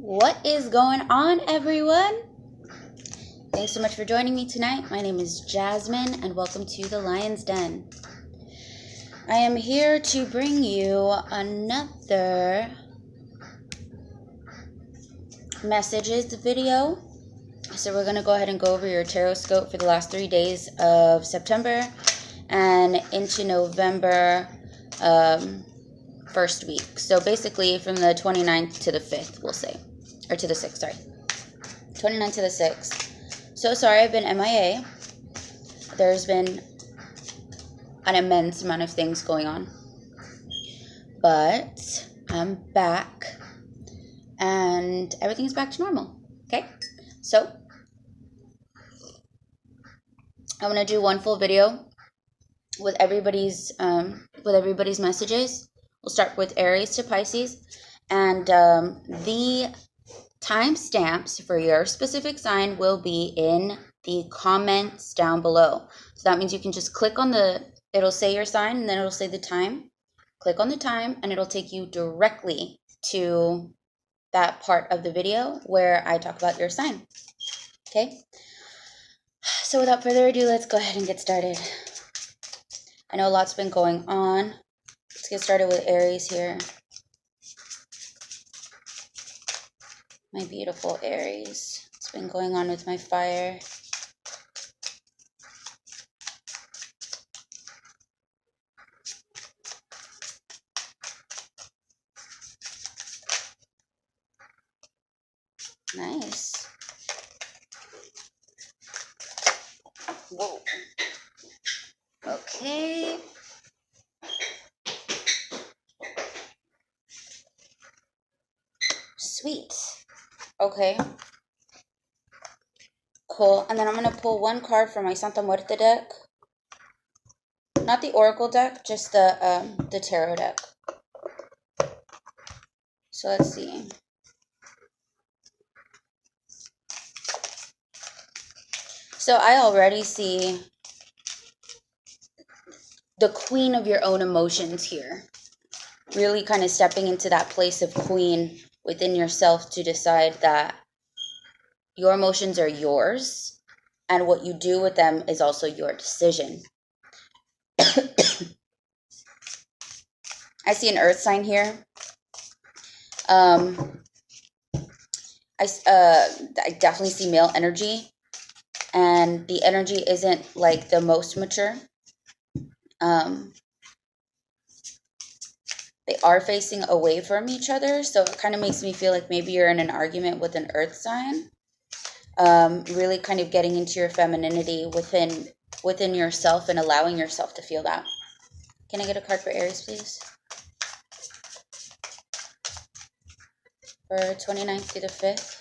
What is going on, everyone? Thanks so much for joining me tonight. My name is Jasmine, and welcome to the Lion's Den. I am here to bring you another messages video. So we're going to go ahead and go over your tarot scope for the last 3 days of September and into November first week. So basically from the 29th to the 5th, we'll say. Or to the 6th, sorry. 29th to the 6th. So sorry I've been MIA. There's been an immense amount of things going on. But I'm back. And everything's back to normal. Okay? So I'm going to do one full video with everybody's messages. We'll start with Aries to Pisces. And the timestamps for your specific sign will be in the comments down below. So that means you can just click on it'll say your sign and then it'll say the time. Click on the time and it'll take you directly to that part of the video where I talk about your sign. Okay? So without further ado, let's go ahead and get started. I know a lot's been going on. Let's get started with Aries here. My beautiful Aries. What's been going on with my fire? Nice. Whoa. Okay. Sweet. Okay. Cool. And then I'm going to pull one card from my Santa Muerte deck. Not the Oracle deck, just the Tarot deck. So let's see. So I already see the queen of your own emotions here. Really kind of stepping into that place of queen within yourself to decide that your emotions are yours and what you do with them is also your decision. I see an earth sign here. I definitely see male energy, and the energy isn't like the most mature. They are facing away from each other, so it kind of makes me feel like maybe you're in an argument with an earth sign. Really kind of getting into your femininity within yourself and allowing yourself to feel that. Can I get a card for Aries, please? For 29th to the 5th.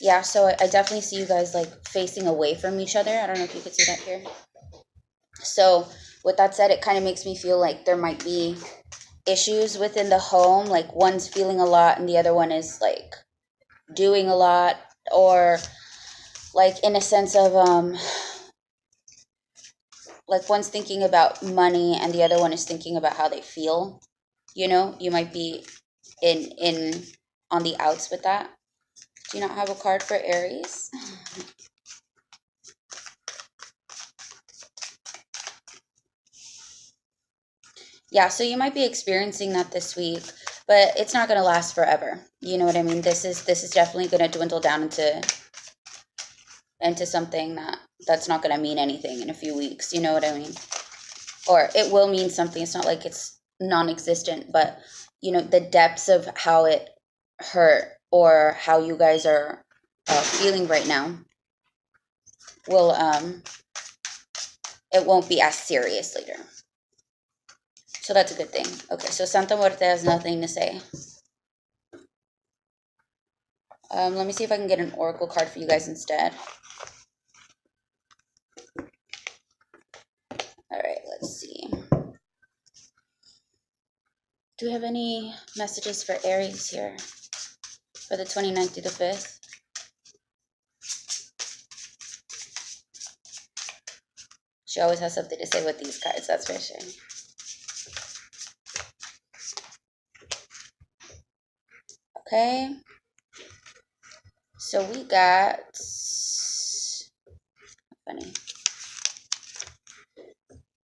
Yeah, so I definitely see you guys like facing away from each other. I don't know if you could see that here. So with that said, it kind of makes me feel like there might be issues within the home. Like one's feeling a lot and the other one is like doing a lot, or like in a sense of like one's thinking about money and the other one is thinking about how they feel. You know, you might be in on the outs with that. Do you not have a card for Aries? Yeah, so you might be experiencing that this week, but it's not going to last forever. You know what I mean? This is definitely going to dwindle down into something that's not going to mean anything in a few weeks. You know what I mean? Or it will mean something. It's not like it's non-existent, but you know, the depths of how it hurt or how you guys are feeling right now will it won't be as serious later. So that's a good thing. Okay, so Santa Muerte has nothing to say. Let me see if I can get an oracle card for you guys instead. All right, let's see. Do we have any messages for Aries here for the 29th to the 5th? She always has something to say with these cards, that's for sure. Okay. So we got... Funny.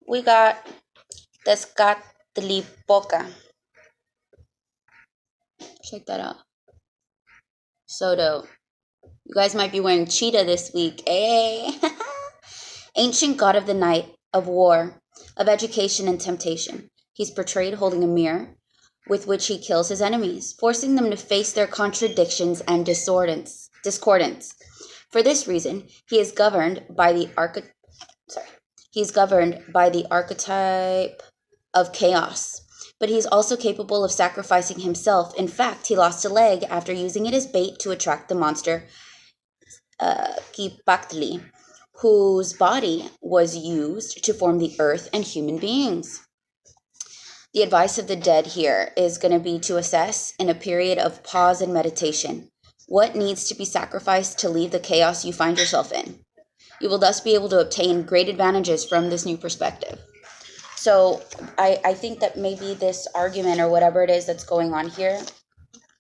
We got Tezcatlipoca. Check that out. So dope. You guys might be wearing cheetah this week. Hey. Ancient god of the night, of war, of education and temptation. He's portrayed holding a mirror with which he kills his enemies, forcing them to face their contradictions and discordance. For this reason, he is governed by the archetype of chaos. But he's also capable of sacrificing himself. In fact, he lost a leg after using it as bait to attract the monster Kipactli, whose body was used to form the earth and human beings. The advice of the dead here is going to be to assess in a period of pause and meditation what needs to be sacrificed to leave the chaos you find yourself in. You will thus be able to obtain great advantages from this new perspective. So I think that maybe this argument or whatever it is that's going on here,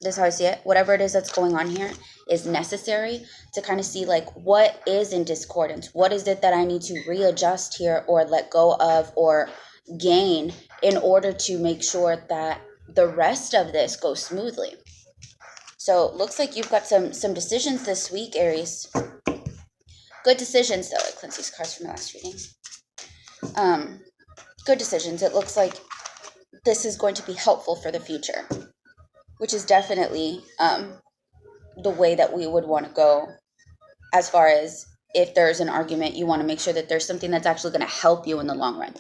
this is how I see it, whatever it is that's going on here is necessary to kind of see like what is in discordance. What is it that I need to readjust here or let go of or gain in order to make sure that the rest of this goes smoothly. So looks like you've got some decisions this week, Aries. Good decisions though. I cleansed these cards from the last reading. Good decisions. It looks like this is going to be helpful for the future, which is definitely the way that we would want to go. As far as if there's an argument, you want to make sure that there's something that's actually going to help you in the long run.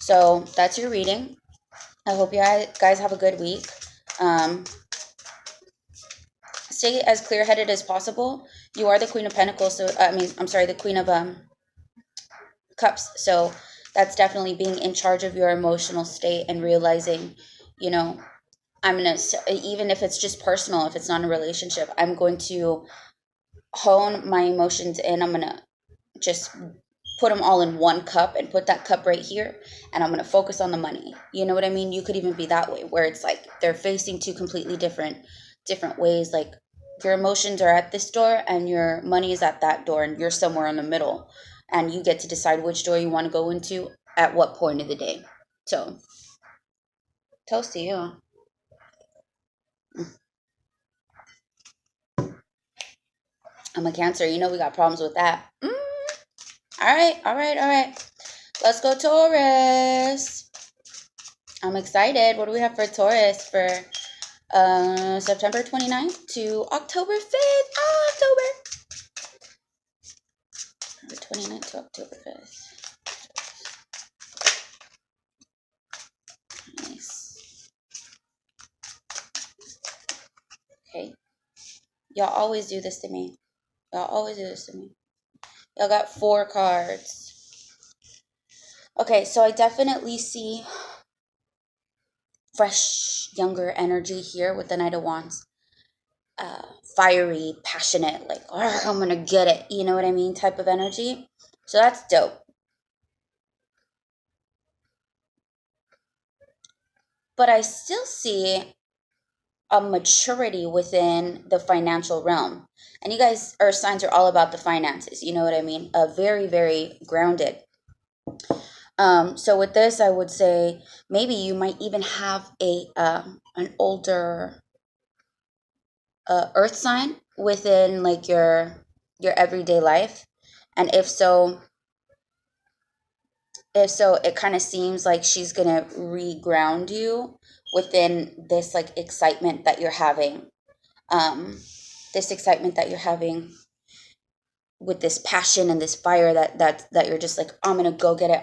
So that's your reading. I hope you guys have a good week. Stay as clear-headed as possible. You are the Queen of Pentacles, so the Queen of Cups. So that's definitely being in charge of your emotional state and realizing, you know, even if it's just personal, if it's not a relationship, I'm going to hone my emotions in. I'm going to just put them all in one cup and put that cup right here. And I'm going to focus on the money. You know what I mean? You could even be that way where it's like they're facing two completely different ways. Like your emotions are at this door and your money is at that door and you're somewhere in the middle. And you get to decide which door you want to go into at what point of the day. So, toast to you. I'm a Cancer. You know we got problems with that. All right. Let's go Taurus. I'm excited. What do we have for Taurus for September 29th to October 5th? October 29th to October 5th. Nice. Okay. Y'all always do this to me. Y'all got 4 cards. Okay, so I definitely see fresh, younger energy here with the Knight of Wands. Fiery, passionate, like, I'm gonna get it, you know what I mean, type of energy. So that's dope. But I still see a maturity within the financial realm. And you guys, Earth signs, are all about the finances, you know what I mean? Very, very grounded. So with this, I would say maybe you might even have an older Earth sign within like your everyday life. And if so, it kind of seems like she's gonna reground you within this like excitement that you're having. This excitement that you're having with this passion and this fire that you're just like, I'm gonna go get it.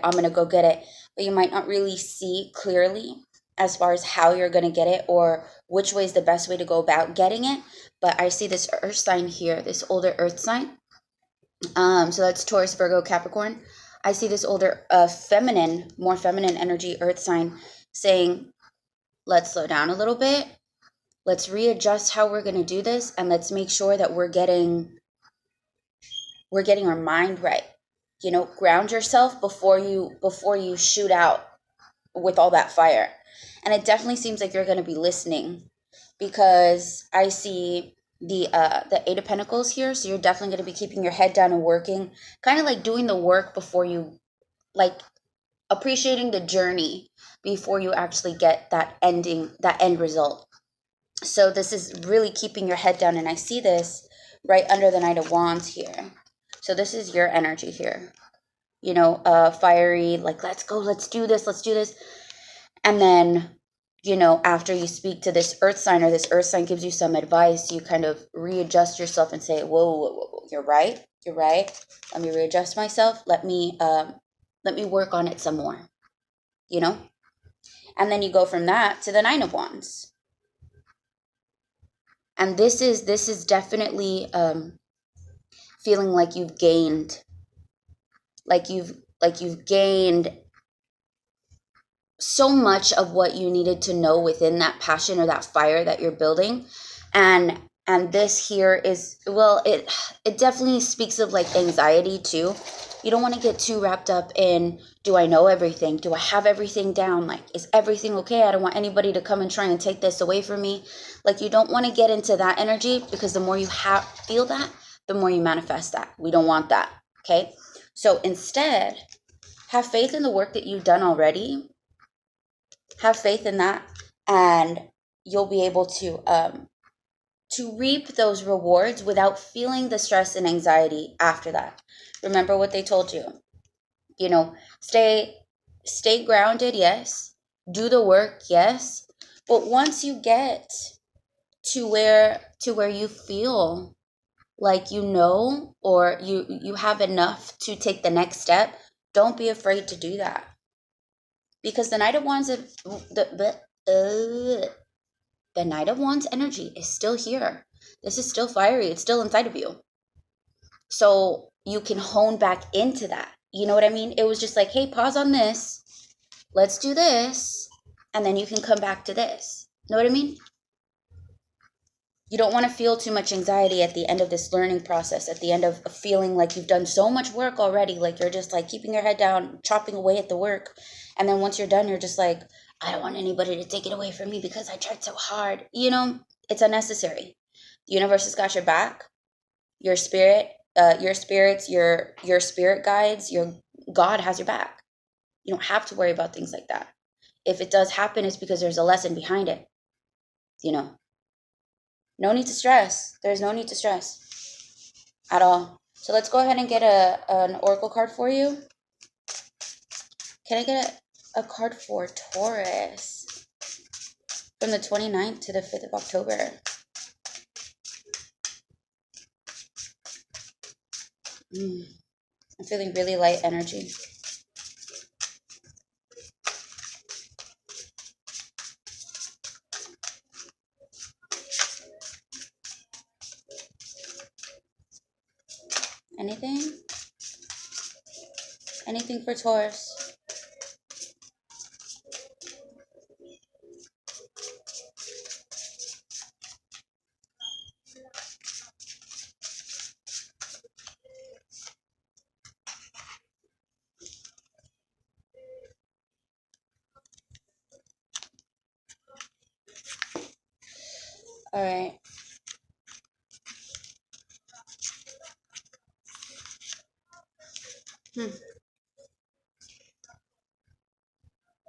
But you might not really see clearly as far as how you're gonna get it or which way is the best way to go about getting it. But I see this Earth sign here, this older Earth sign. So that's Taurus, Virgo, Capricorn. I see this older more feminine energy Earth sign saying, let's slow down a little bit. Let's readjust how we're going to do this. And let's make sure that we're getting our mind right. You know, ground yourself before you shoot out with all that fire. And it definitely seems like you're going to be listening, because I see the Eight of Pentacles here. So you're definitely going to be keeping your head down and working, kind of like doing the work before you, like appreciating the journey before you actually get that end result. So this is really keeping your head down, and I see this right under the Knight of Wands here. So this is your energy here. You know, fiery, like, let's go, let's do this. And then, you know, after you speak to this earth sign, or this earth sign gives you some advice, you kind of readjust yourself and say, whoa, you're right. Let me readjust myself. Let me work on it some more, you know? And then you go from that to the Nine of Wands. And this is definitely feeling like you've gained, like you've gained so much of what you needed to know within that passion or that fire that you're building. And this here is, well, it definitely speaks of like anxiety too. You don't want to get too wrapped up in, do I know everything? Do I have everything down? Like, is everything okay? I don't want anybody to come and try and take this away from me. Like, you don't want to get into that energy, because the more you feel that, the more you manifest that. We don't want that. Okay. So instead, have faith in the work that you've done already. Have faith in that, and you'll be able to reap those rewards without feeling the stress and anxiety after that. Remember what they told you. You know, stay grounded, yes. Do the work, yes. But once you get to where you feel like you know, or you have enough to take the next step, don't be afraid to do that. Because the Knight of Wands, the Knight of Wands energy is still here. This is still fiery. It's still inside of you. So you can hone back into that. You know what I mean? It was just like, hey, pause on this. Let's do this. And then you can come back to this. Know what I mean? You don't want to feel too much anxiety at the end of this learning process, at the end of feeling like you've done so much work already, like you're just like keeping your head down, chopping away at the work. And then once you're done, you're just like, I don't want anybody to take it away from me because I tried so hard. You know, it's unnecessary. The universe has got your back. Your spirit, your spirits, your spirit guides, your God has your back. You don't have to worry about things like that. If it does happen, it's because there's a lesson behind it. You know, no need to stress. There's no need to stress at all. So let's go ahead and get an oracle card for you. Can I get a card for Taurus from the 29th to the 5th of October? I'm feeling really light energy. Anything? Anything for Taurus? All right.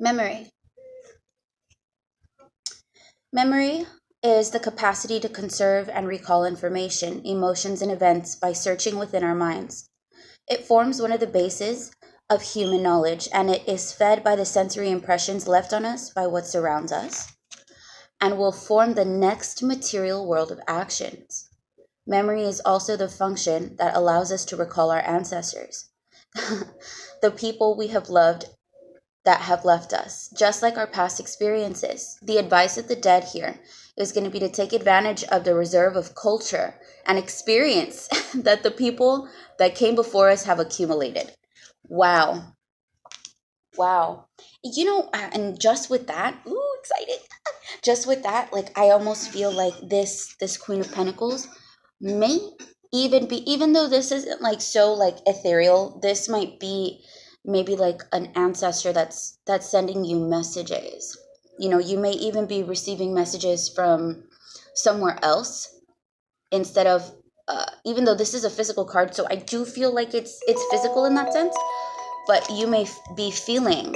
Memory. Memory is the capacity to conserve and recall information, emotions, and events by searching within our minds. It forms one of the bases of human knowledge, and it is fed by the sensory impressions left on us by what surrounds us, and will form the next material world of actions. Memory is also the function that allows us to recall our ancestors, the people we have loved that have left us, just like our past experiences. The advice of the dead here is going to be to take advantage of the reserve of culture and experience that the people that came before us have accumulated. Wow. You know, and just with that, excited. Just with that, like, I almost feel like this Queen of Pentacles may even though this isn't like so like ethereal, this might be maybe like an ancestor that's sending you messages. You know, you may even be receiving messages from somewhere else instead of even though this is a physical card, so I do feel like it's physical in that sense, but you may be feeling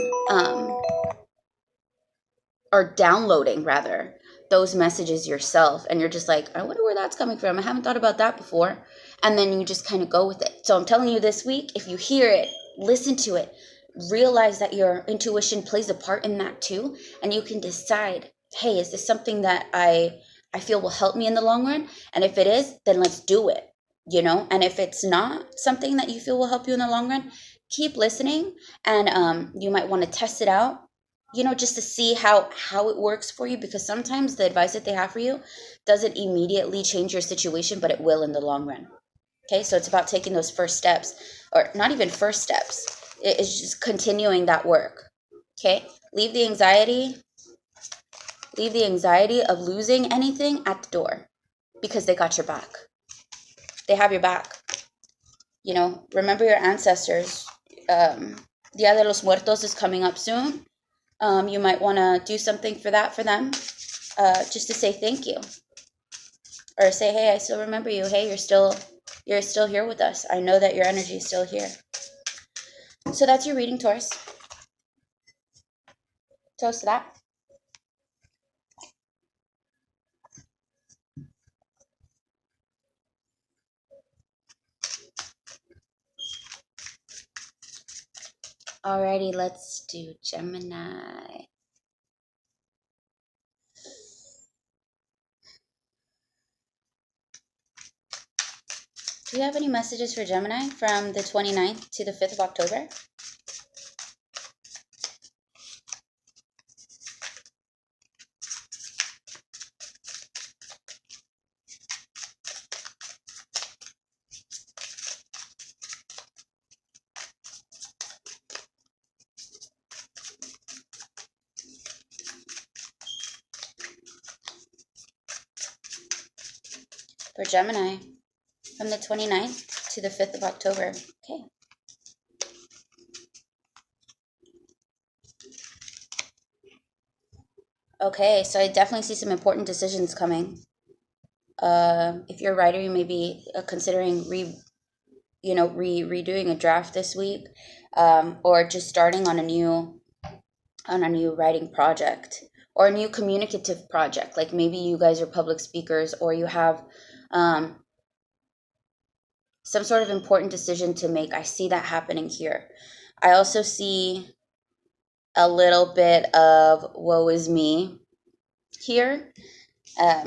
or downloading rather those messages yourself, and you're just like, I wonder where that's coming from, I haven't thought about that before, and then you just kind of go with it. So I'm telling you, this week, if you hear it, listen to it, realize that your intuition plays a part in that too, and you can decide, hey, is this something that I feel will help me in the long run? And if it is, then let's do it, you know. And if it's not something that you feel will help you in the long run, keep listening, and you might want to test it out, you know, just to see how it works for you, because sometimes the advice that they have for you doesn't immediately change your situation, but it will in the long run. Okay, so it's about taking those first steps, or not even first steps, it's just continuing that work. Okay, leave the anxiety of losing anything at the door, because they got your back. They have your back. You know, remember your ancestors. Dia de los Muertos is coming up soon. You might want to do something for them, just to say thank you, or say, hey, I still remember you. Hey, you're still here with us. I know that your energy is still here. So that's your reading, Taurus. Toast to that. Alrighty, let's do Gemini. Do we have any messages for Gemini from the 29th to the 5th of October? For Gemini, from the 29th to the 5th of October. Okay. Okay, so I definitely see some important decisions coming. If you're a writer, you may be considering redoing a draft this week, or just starting on a new writing project, or a new communicative project. Like maybe you guys are public speakers, or you have some sort of important decision to make. I see that happening here. I also see a little bit of woe is me here. I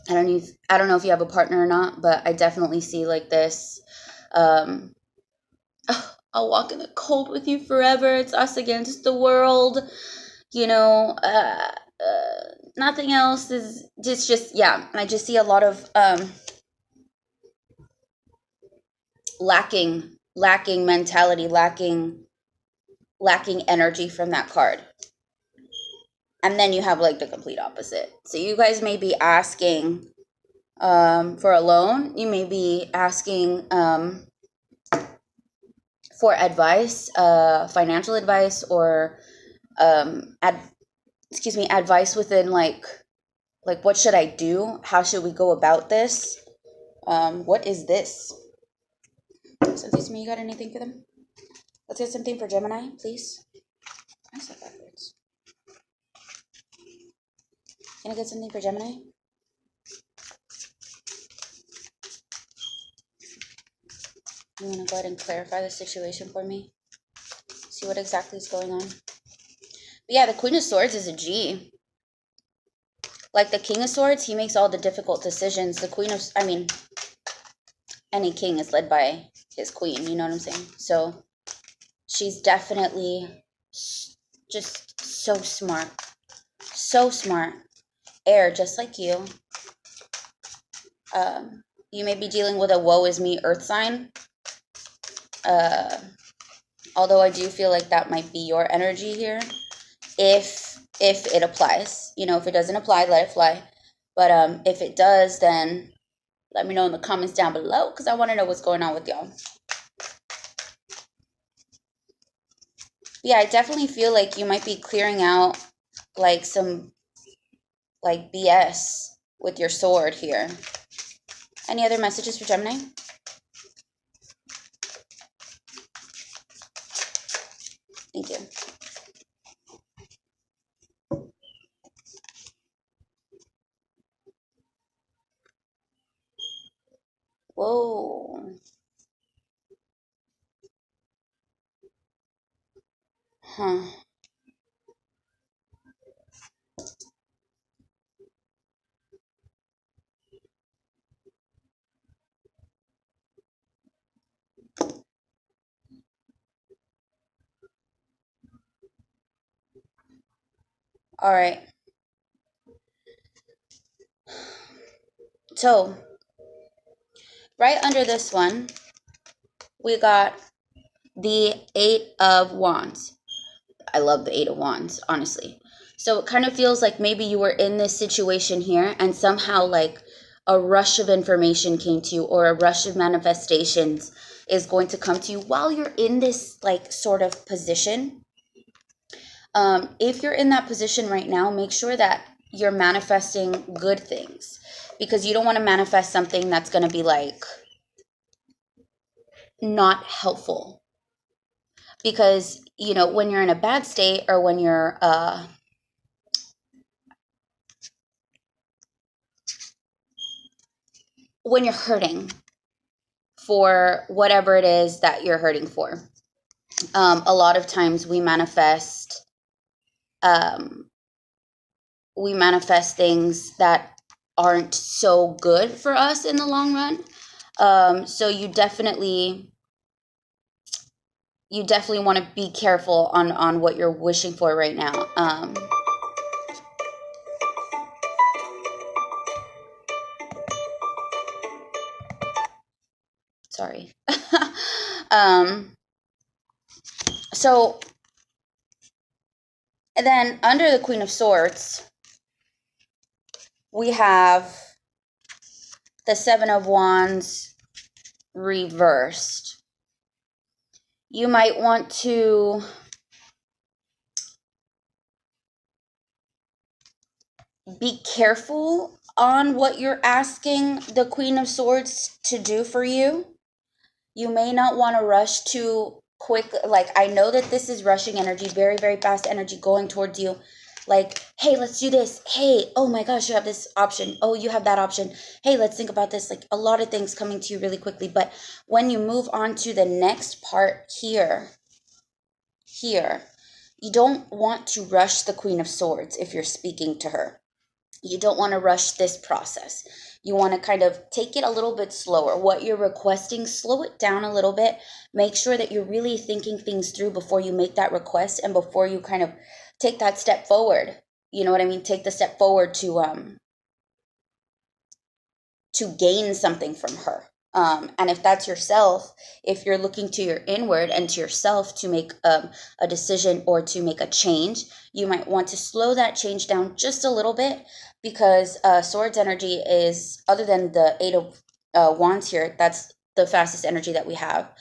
don't know if you have a partner or not, but I definitely see like this. Oh, I'll walk in the cold with you forever. It's us against the world. You know, nothing else is just yeah. And I just see a lot of lacking mentality, lacking energy from that card. And then you have like the complete opposite. So you guys may be asking for a loan. You may be asking for advice, financial advice, or advice within like what should I do? How should we go about this? What is this? Santissima, you got anything for them? Let's get something for Gemini, please. I said backwards. Can I get something for Gemini? You want to go ahead and clarify the situation for me? See what exactly is going on. But yeah, the Queen of Swords is a G. Like the King of Swords, he makes all the difficult decisions. The Queen of, any king is led by his queen, you know what I'm saying? So she's definitely just so smart. So smart. Air, just like you. You may be dealing with a woe is me earth sign. Although I do feel like that might be your energy here. If it applies. You know, if it doesn't apply, let it fly. But if it does, then Let me know in the comments down below because I want to know what's going on with y'all. Yeah, I definitely feel like you might be clearing out like some like BS with your sword here. Any other messages for Gemini? Thank you. Whoa. Huh. All right. So, right under this one, we got the 8 of Wands. I love the 8 of Wands, honestly. So it kind of feels like maybe you were in this situation here and somehow like a rush of information came to you, or a rush of manifestations is going to come to you while you're in this like sort of position. If you're in that position right now, make sure that you're manifesting good things, because you don't want to manifest something that's going to be like not helpful. Because, you know, when you're in a bad state, or when you're hurting for whatever it is that you're hurting for, a lot of times we manifest things that aren't so good for us in the long run. So you definitely want to be careful on what you're wishing for right now. Sorry. So, and then under the Queen of Swords, we have the 7 of Wands reversed. You might want to be careful on what you're asking the Queen of Swords to do for you. You may not want to rush too quick. Like, I know that this is rushing energy, very, very fast energy going towards you. Like, hey, let's do this. Hey, oh my gosh, you have this option. Oh, you have that option. Hey, let's think about this. Like, a lot of things coming to you really quickly. But when you move on to the next part here, you don't want to rush the Queen of Swords if you're speaking to her. You don't want to rush this process. You want to kind of take it a little bit slower. What you're requesting, slow it down a little bit. Make sure that you're really thinking things through before you make that request, and before you kind of take that step forward. You know what I mean? Take the step forward to gain something from her. And if that's yourself, if you're looking to your inward and to yourself to make a decision or to make a change, you might want to slow that change down just a little bit, because Swords energy is, other than the 8 of Wands here, that's the fastest energy that we have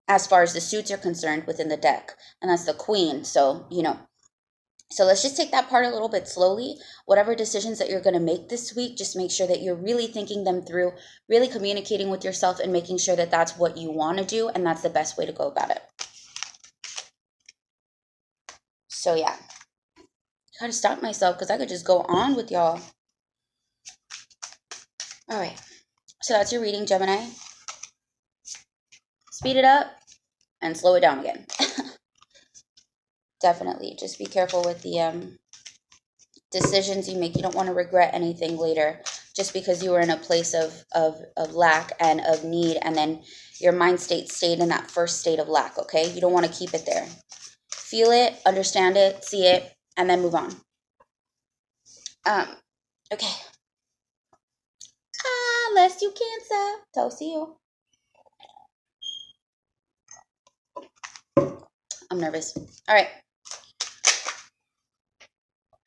as far as the suits are concerned within the deck. And that's the Queen. So, you know, so let's just take that part a little bit slowly. Whatever decisions that you're going to make this week, just make sure that you're really thinking them through, really communicating with yourself, and making sure that that's what you want to do, and that's the best way to go about it. So yeah, try to stop myself because I could just go on with y'all. All right, so that's your reading, Gemini. Speed it up and slow it down again. Definitely, just be careful with the decisions you make. You don't want to regret anything later, just because you were in a place of lack and of need, and then your mind state stayed in that first state of lack. Okay, you don't want to keep it there. Feel it, understand it, see it, and then move on. Okay. Bless you, Cancer. Toast to you. I'm nervous. All right.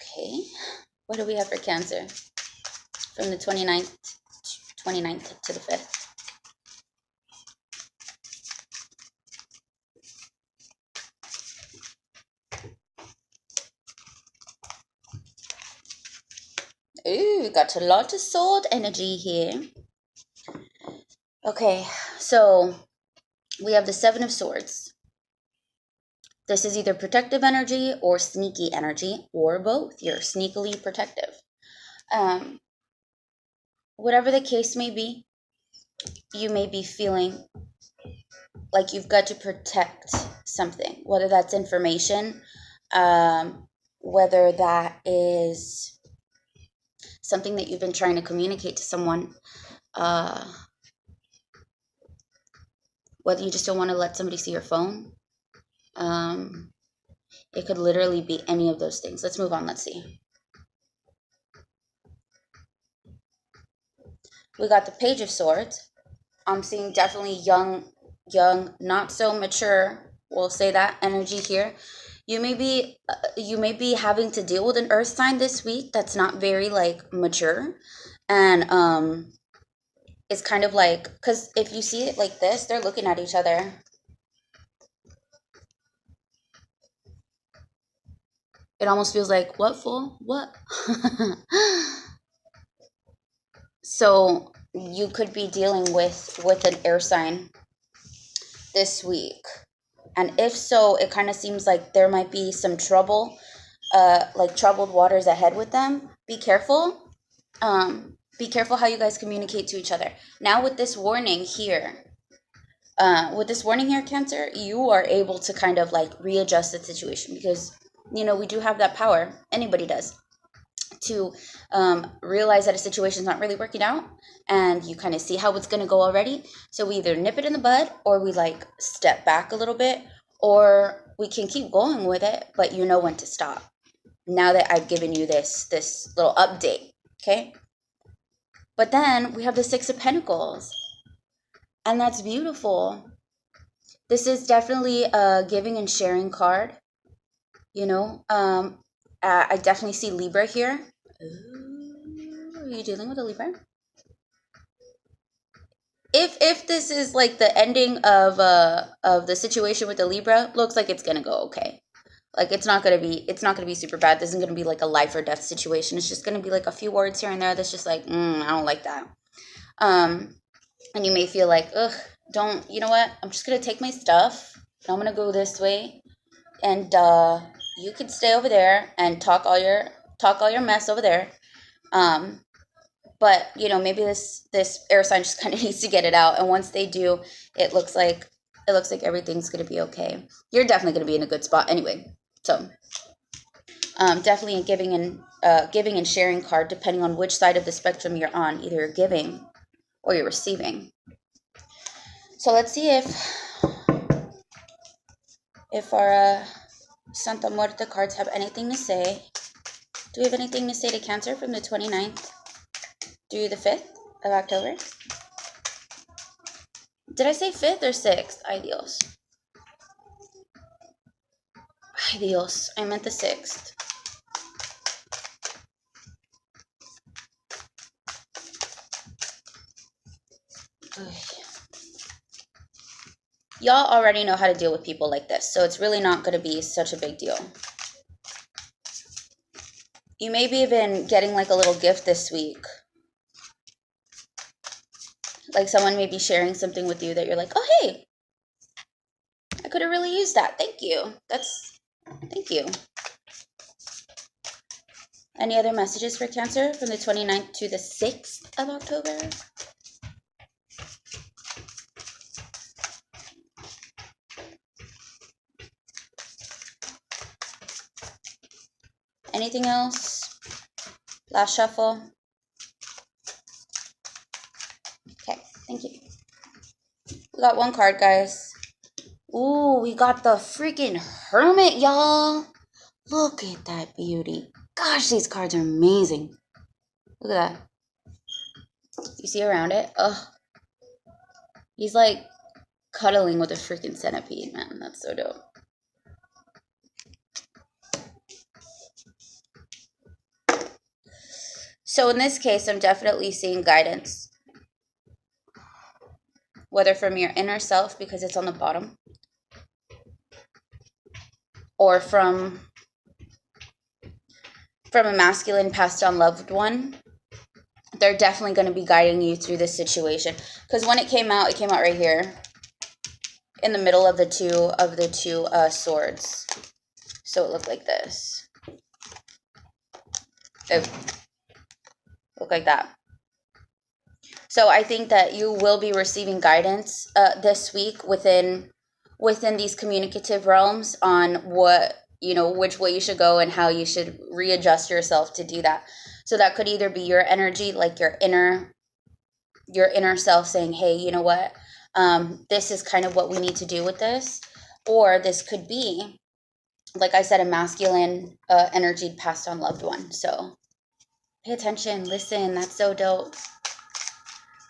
Okay. What do we have for Cancer? From the 29th 29th to the 5th. Ooh, we got a lot of sword energy here. Okay, so we have the 7 of Swords. This is either protective energy or sneaky energy, or both. You're sneakily protective. Whatever the case may be, you may be feeling like you've got to protect something, whether that's information, whether that is something that you've been trying to communicate to someone, whether you just don't want to let somebody see your phone. It could literally be any of those things. Let's move on. Let's see. We got the Page of Swords. I'm seeing definitely young, not so mature. We'll say that energy here. You may be having to deal with an earth sign this week that's not very like mature, and it's kind of like, because if you see it like this, they're looking at each other. It almost feels like, what for? What? So you could be dealing with an air sign this week. And if so, it kind of seems like there might be some trouble, like troubled waters ahead with them. Be careful. Be careful how you guys communicate to each other. Now with this warning here, Cancer, you are able to kind of like readjust the situation, because, you know, we do have that power. Anybody does. To realize that a situation is not really working out, and you kind of see how it's going to go already. So we either nip it in the bud, or we like step back a little bit, or we can keep going with it, but you know when to stop. Now that I've given you this little update, okay? But then we have the 6 of Pentacles, and that's beautiful. This is definitely a giving and sharing card. You know, I definitely see Libra here. Ooh, are you dealing with a Libra? If this is like the ending of the situation with the Libra, looks like it's gonna go okay. Like it's not gonna be super bad. This isn't gonna be like a life or death situation. It's just gonna be like a few words here and there that's just like, I don't like that. And you may feel like, you know what? I'm just gonna take my stuff and I'm gonna go this way, and you could stay over there and talk all your mess over there. But you know, maybe this air sign just kind of needs to get it out, and once they do, it looks like everything's gonna be okay. You're definitely gonna be in a good spot anyway. So, definitely a giving and sharing card, depending on which side of the spectrum you're on. Either you're giving or you're receiving. So let's see if our Santa Muerte cards have anything to say. Do we have anything to say to Cancer from the 29th through the 5th of October? Did I say 5th or 6th? Ay Dios. Ay Dios. I meant the 6th. Y'all already know how to deal with people like this, so it's really not going to be such a big deal. You may be even getting like a little gift this week. Like someone may be sharing something with you that you're like, oh, hey, I could have really used that. Thank you. Thank you. Any other messages for Cancer from the 29th to the 6th of October? Anything else? Last shuffle. Okay, thank you. We got one card, guys. Ooh, we got the freaking Hermit, y'all. Look at that beauty. Gosh, these cards are amazing. Look at that. You see around it? Ugh. He's like cuddling with a freaking centipede, man. That's so dope. So in this case, I'm definitely seeing guidance. whether from your inner self, because it's on the bottom, or from a masculine passed on loved one. They're definitely going to be guiding you through this situation. Because when it came out right here in the middle of the two swords. So it looked like this. It looked like that. So I think that you will be receiving guidance this week within these communicative realms on what, which way you should go and how you should readjust yourself to do that. So that could either be your energy, like your inner self saying, hey, you know what, this is kind of what we need to do with this. Or this could be, like I said, a masculine energy passed on loved one. So pay attention, listen, that's so dope.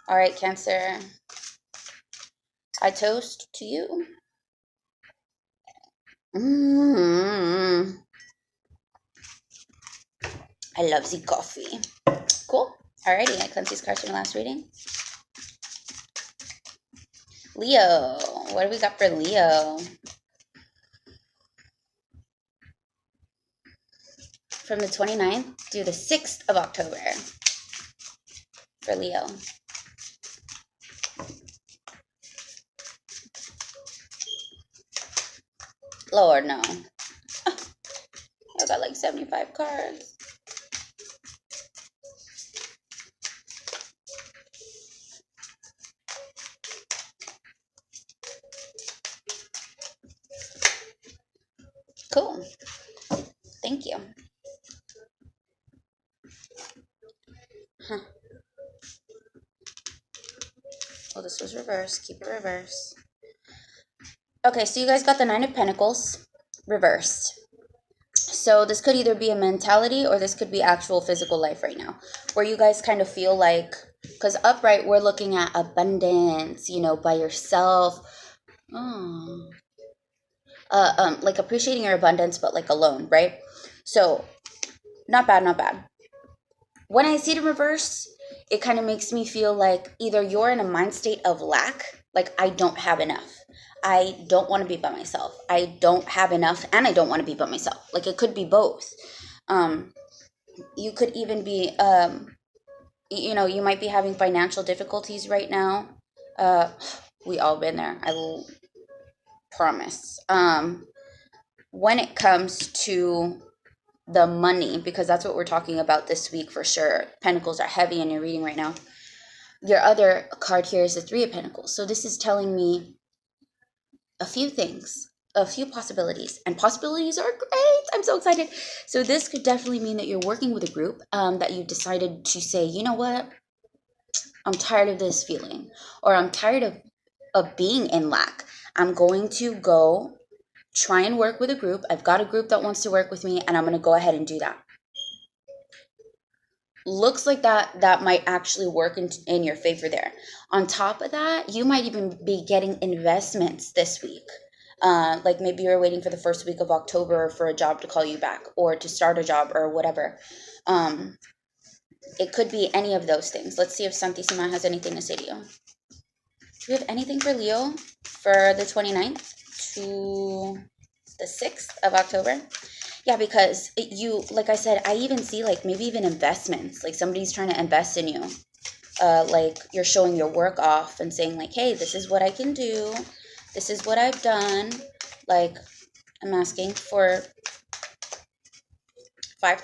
All right, Cancer, I toast to you. I love the coffee. Cool. Alrighty, I cleansed these cards from the last reading. Leo, what do we got for Leo? From the 29th to the 6th of October for Leo. Lord, no. I got like 75 cards. Cool. Thank you. Huh. Well, this was reversed. Keep it reversed. Okay, so you guys got the 9 of Pentacles reversed. So this could either be a mentality or this could be actual physical life right now, where you guys kind of feel like, because upright, we're looking at abundance, by yourself. Like appreciating your abundance, but like alone, right? So not bad, not bad. When I see it in reverse, it kind of makes me feel like either you're in a mind state of lack, like I don't have enough. I don't want to be by myself. I don't have enough and I don't want to be by myself. Like it could be both. You could even be, you might be having financial difficulties right now. We all been there. I will promise. When it comes to the money, because that's what we're talking about this week for sure. Pentacles are heavy in your reading right now. Your other card here is the 3 of Pentacles. So this is telling me a few things, a few possibilities, and possibilities are great. I'm so excited. So this could definitely mean that you're working with a group, that you've decided to say, you know what, I'm tired of this feeling, or I'm tired of being in lack. I'm going to go try and work with a group. I've got a group that wants to work with me, and I'm going to go ahead and do that. Looks like that might actually work in your favor there. On top of that, you might even be getting investments this week. Like maybe you're waiting for the first week of October for a job to call you back or to start a job or whatever. It could be any of those things. Let's see if Santissima has anything to say to you. Do we have anything for Leo for the 29th to the 6th of October? Yeah, because like I said, I even see like maybe even investments, like somebody's trying to invest in you. Like you're showing your work off and saying like, hey, this is what I can do. This is what I've done. Like I'm asking for $5,000,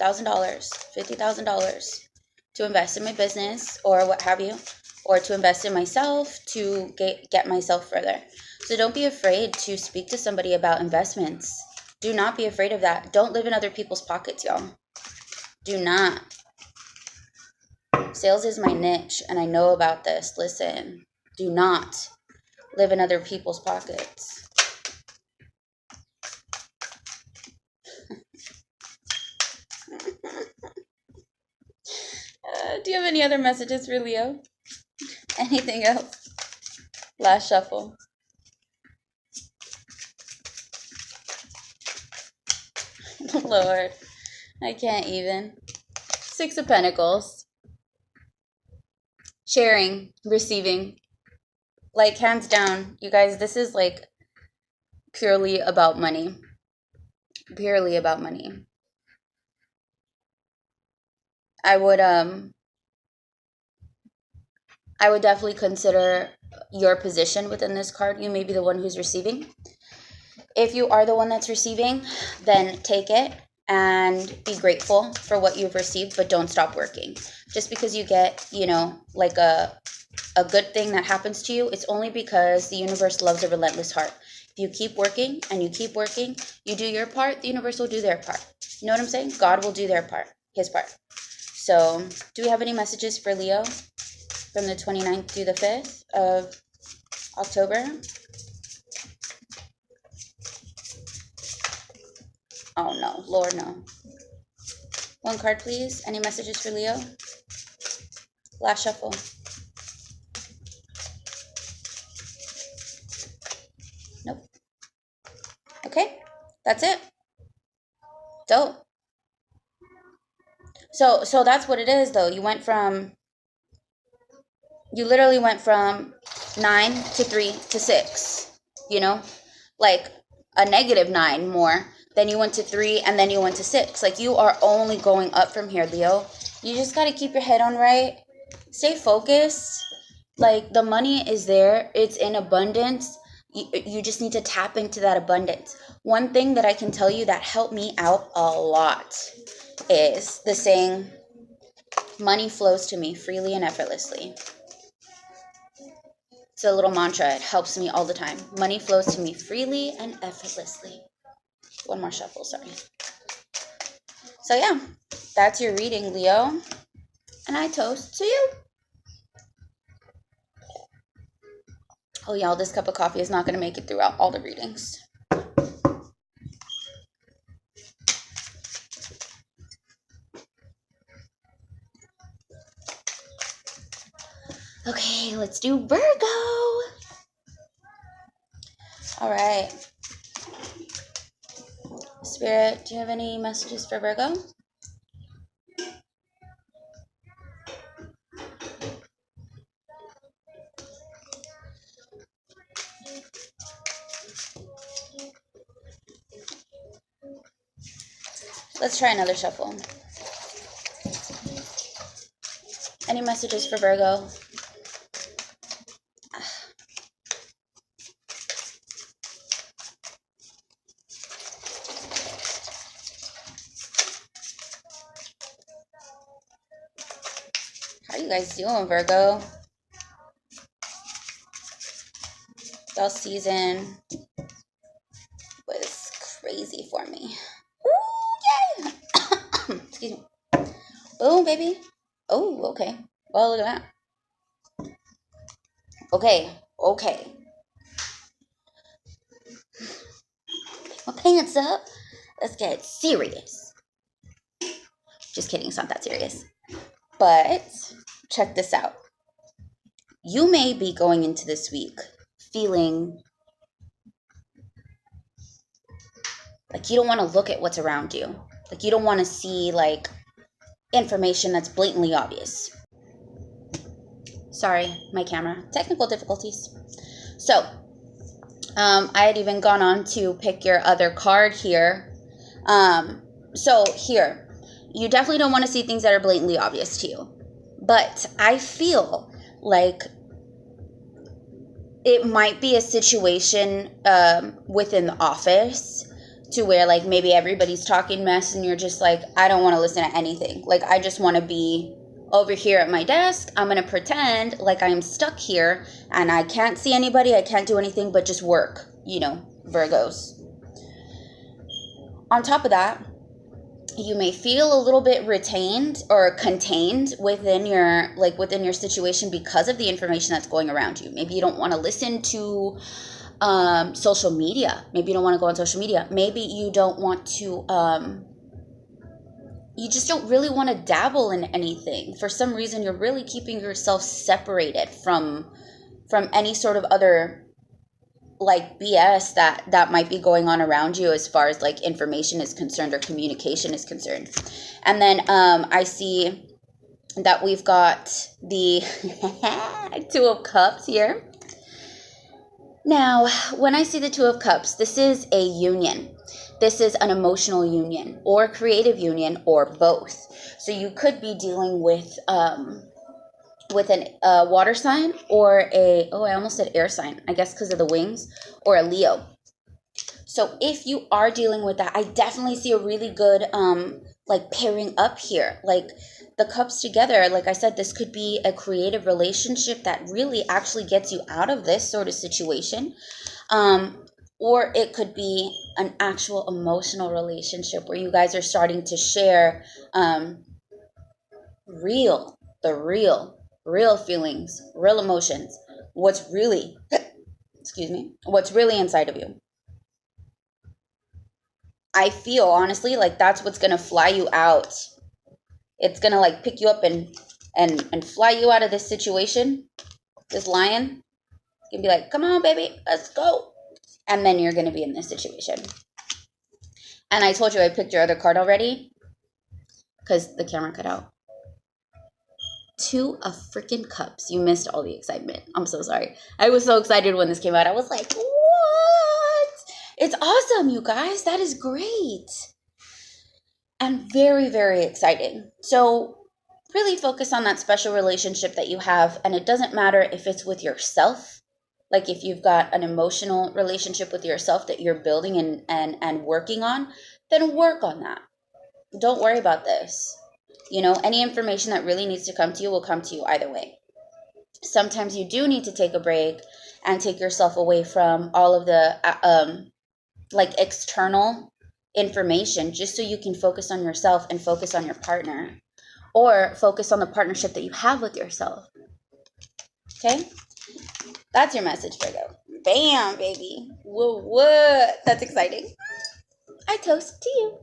$50,000 to invest in my business or what have you, or to invest in myself to get myself further. So don't be afraid to speak to somebody about investments. Do not be afraid of that. Don't live in other people's pockets, y'all. Do not. Sales is my niche, and I know about this. Listen, do not live in other people's pockets. Do you have any other messages for Leo? Anything else? Last shuffle. Lord, I can't even. 6 of Pentacles. Sharing, receiving. Like, hands down, you guys, this is like purely about money. Purely about money. I would definitely consider your position within this card. You may be the one who's receiving. If you are the one that's receiving, then take it and be grateful for what you've received, but don't stop working. Just because you get, you know, like a good thing that happens to you, it's only because the universe loves a relentless heart. If you keep working and you keep working, you do your part, the universe will do their part. You know what I'm saying? God will do their part, his part. So, do we have any messages for Leo from the 29th through the 5th of October? Oh no, Lord, no. One card, please. Any messages for Leo? Last shuffle. Nope. Okay, that's it. Dope. So that's what it is, though. You literally went from 9 to 3 to 6, you know? Like a -9 more. Then you went to 3 and then you went to 6. Like, you are only going up from here, Leo. You just got to keep your head on right. Stay focused. Like, the money is there. It's in abundance. You just need to tap into that abundance. One thing that I can tell you that helped me out a lot is the saying, money flows to me freely and effortlessly. It's a little mantra. It helps me all the time. Money flows to me freely and effortlessly. One more shuffle, sorry. So yeah, that's your reading, Leo. And I toast to you. Oh, y'all, this cup of coffee is not going to make it throughout all the readings. Okay, let's do Virgo. All right. Spirit, do you have any messages for Virgo? Let's try another shuffle. Any messages for Virgo? How you guys doing, Virgo? Y'all season was crazy for me. Ooh, yay! Excuse me. Boom, baby. Oh, okay. Well, look at that. Okay. My pants up. Let's get serious. Just kidding, it's not that serious. But check this out. You may be going into this week feeling like you don't want to look at what's around you. Like, you don't want to see, like, information that's blatantly obvious. Sorry, my camera. Technical difficulties. So, I had even gone on to pick your other card here. So here, you definitely don't want to see things that are blatantly obvious to you. But I feel like it might be a situation within the office to where, like, maybe everybody's talking mess and you're just like, I don't want to listen to anything. Like, I just want to be over here at my desk. I'm going to pretend like I'm stuck here and I can't see anybody. I can't do anything but just work, you know, Virgos. On top of that, you may feel a little bit retained or contained within your situation because of the information that's going around you. Maybe you don't want to listen to social media. Maybe you don't want to go on social media. Maybe you don't want to, you just don't really want to dabble in anything. For some reason, you're really keeping yourself separated from any sort of other, like, BS that might be going on around you as far as, like, information is concerned or communication is concerned. And then I see that we've got the Two of Cups here. Now, when I see the Two of Cups, this is a union. This is an emotional union or creative union or both. So you could be dealing with a water sign or I almost said air sign, I guess because of the wings, or a Leo. So if you are dealing with that, I definitely see a really good like pairing up here. Like the cups together, like I said, this could be a creative relationship that really actually gets you out of this sort of situation. Or it could be an actual emotional relationship where you guys are starting to share real feelings, real emotions, what's really, what's really inside of you. I feel honestly like that's what's gonna fly you out. It's gonna like pick you up and fly you out of this situation. This lion can be like, "Come on, baby, let's go," and then you're gonna be in this situation. And I told you I picked your other card already because the camera cut out. Two of freaking cups. You missed all the excitement. I'm so sorry. I was so excited when this came out. I was like, what? It's awesome, you guys. That is great. And very, very exciting. So really focus on that special relationship that you have. And it doesn't matter if it's with yourself. Like if you've got an emotional relationship with yourself that you're building and working on, then work on that. Don't worry about this. Any information that really needs to come to you will come to you either way. Sometimes you do need to take a break and take yourself away from all of the like external information just so you can focus on yourself and focus on your partner or focus on the partnership that you have with yourself. Okay? That's your message, Virgo. Bam, baby. What? That's exciting. I toast to you.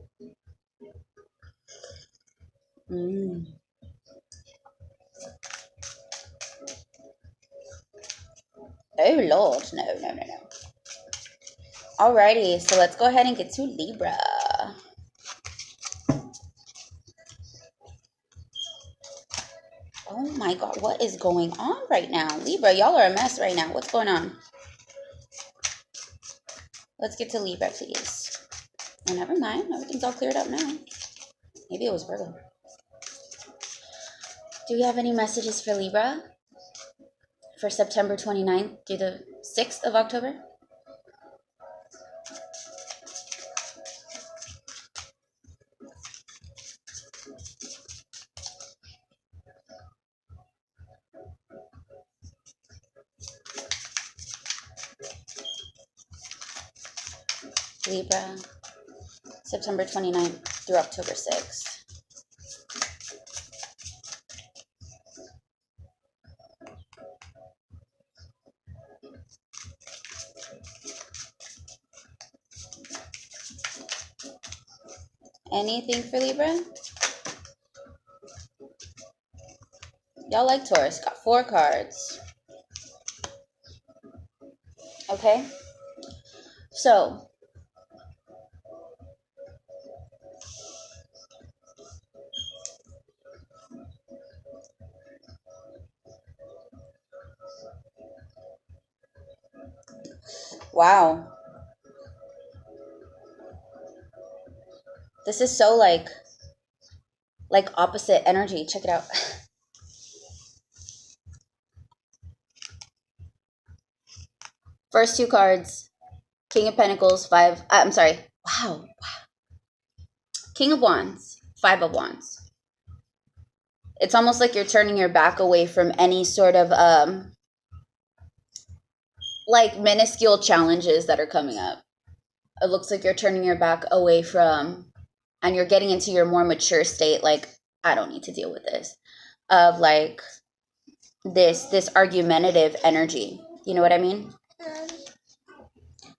Oh, Lord. No. Alrighty, so let's go ahead and get to Libra. Oh my God, what is going on right now? Libra, y'all are a mess right now. What's going on? Let's get to Libra, please. Oh, never mind. Everything's all cleared up now. Maybe it was Virgo. Do we have any messages for Libra for September 29th through the 6th of October? Libra, September 29th through October 6th. Anything for Libra? Y'all like Taurus. Got 4 cards. Okay? So, wow. This is so like opposite energy. Check it out. First 2 cards. King of Pentacles, Wow. King of Wands, 5 of Wands. It's almost like you're turning your back away from any sort of like minuscule challenges that are coming up. It looks like you're turning your back away from, and you're getting into your more mature state, like, I don't need to deal with this, of like this argumentative energy. You know what I mean?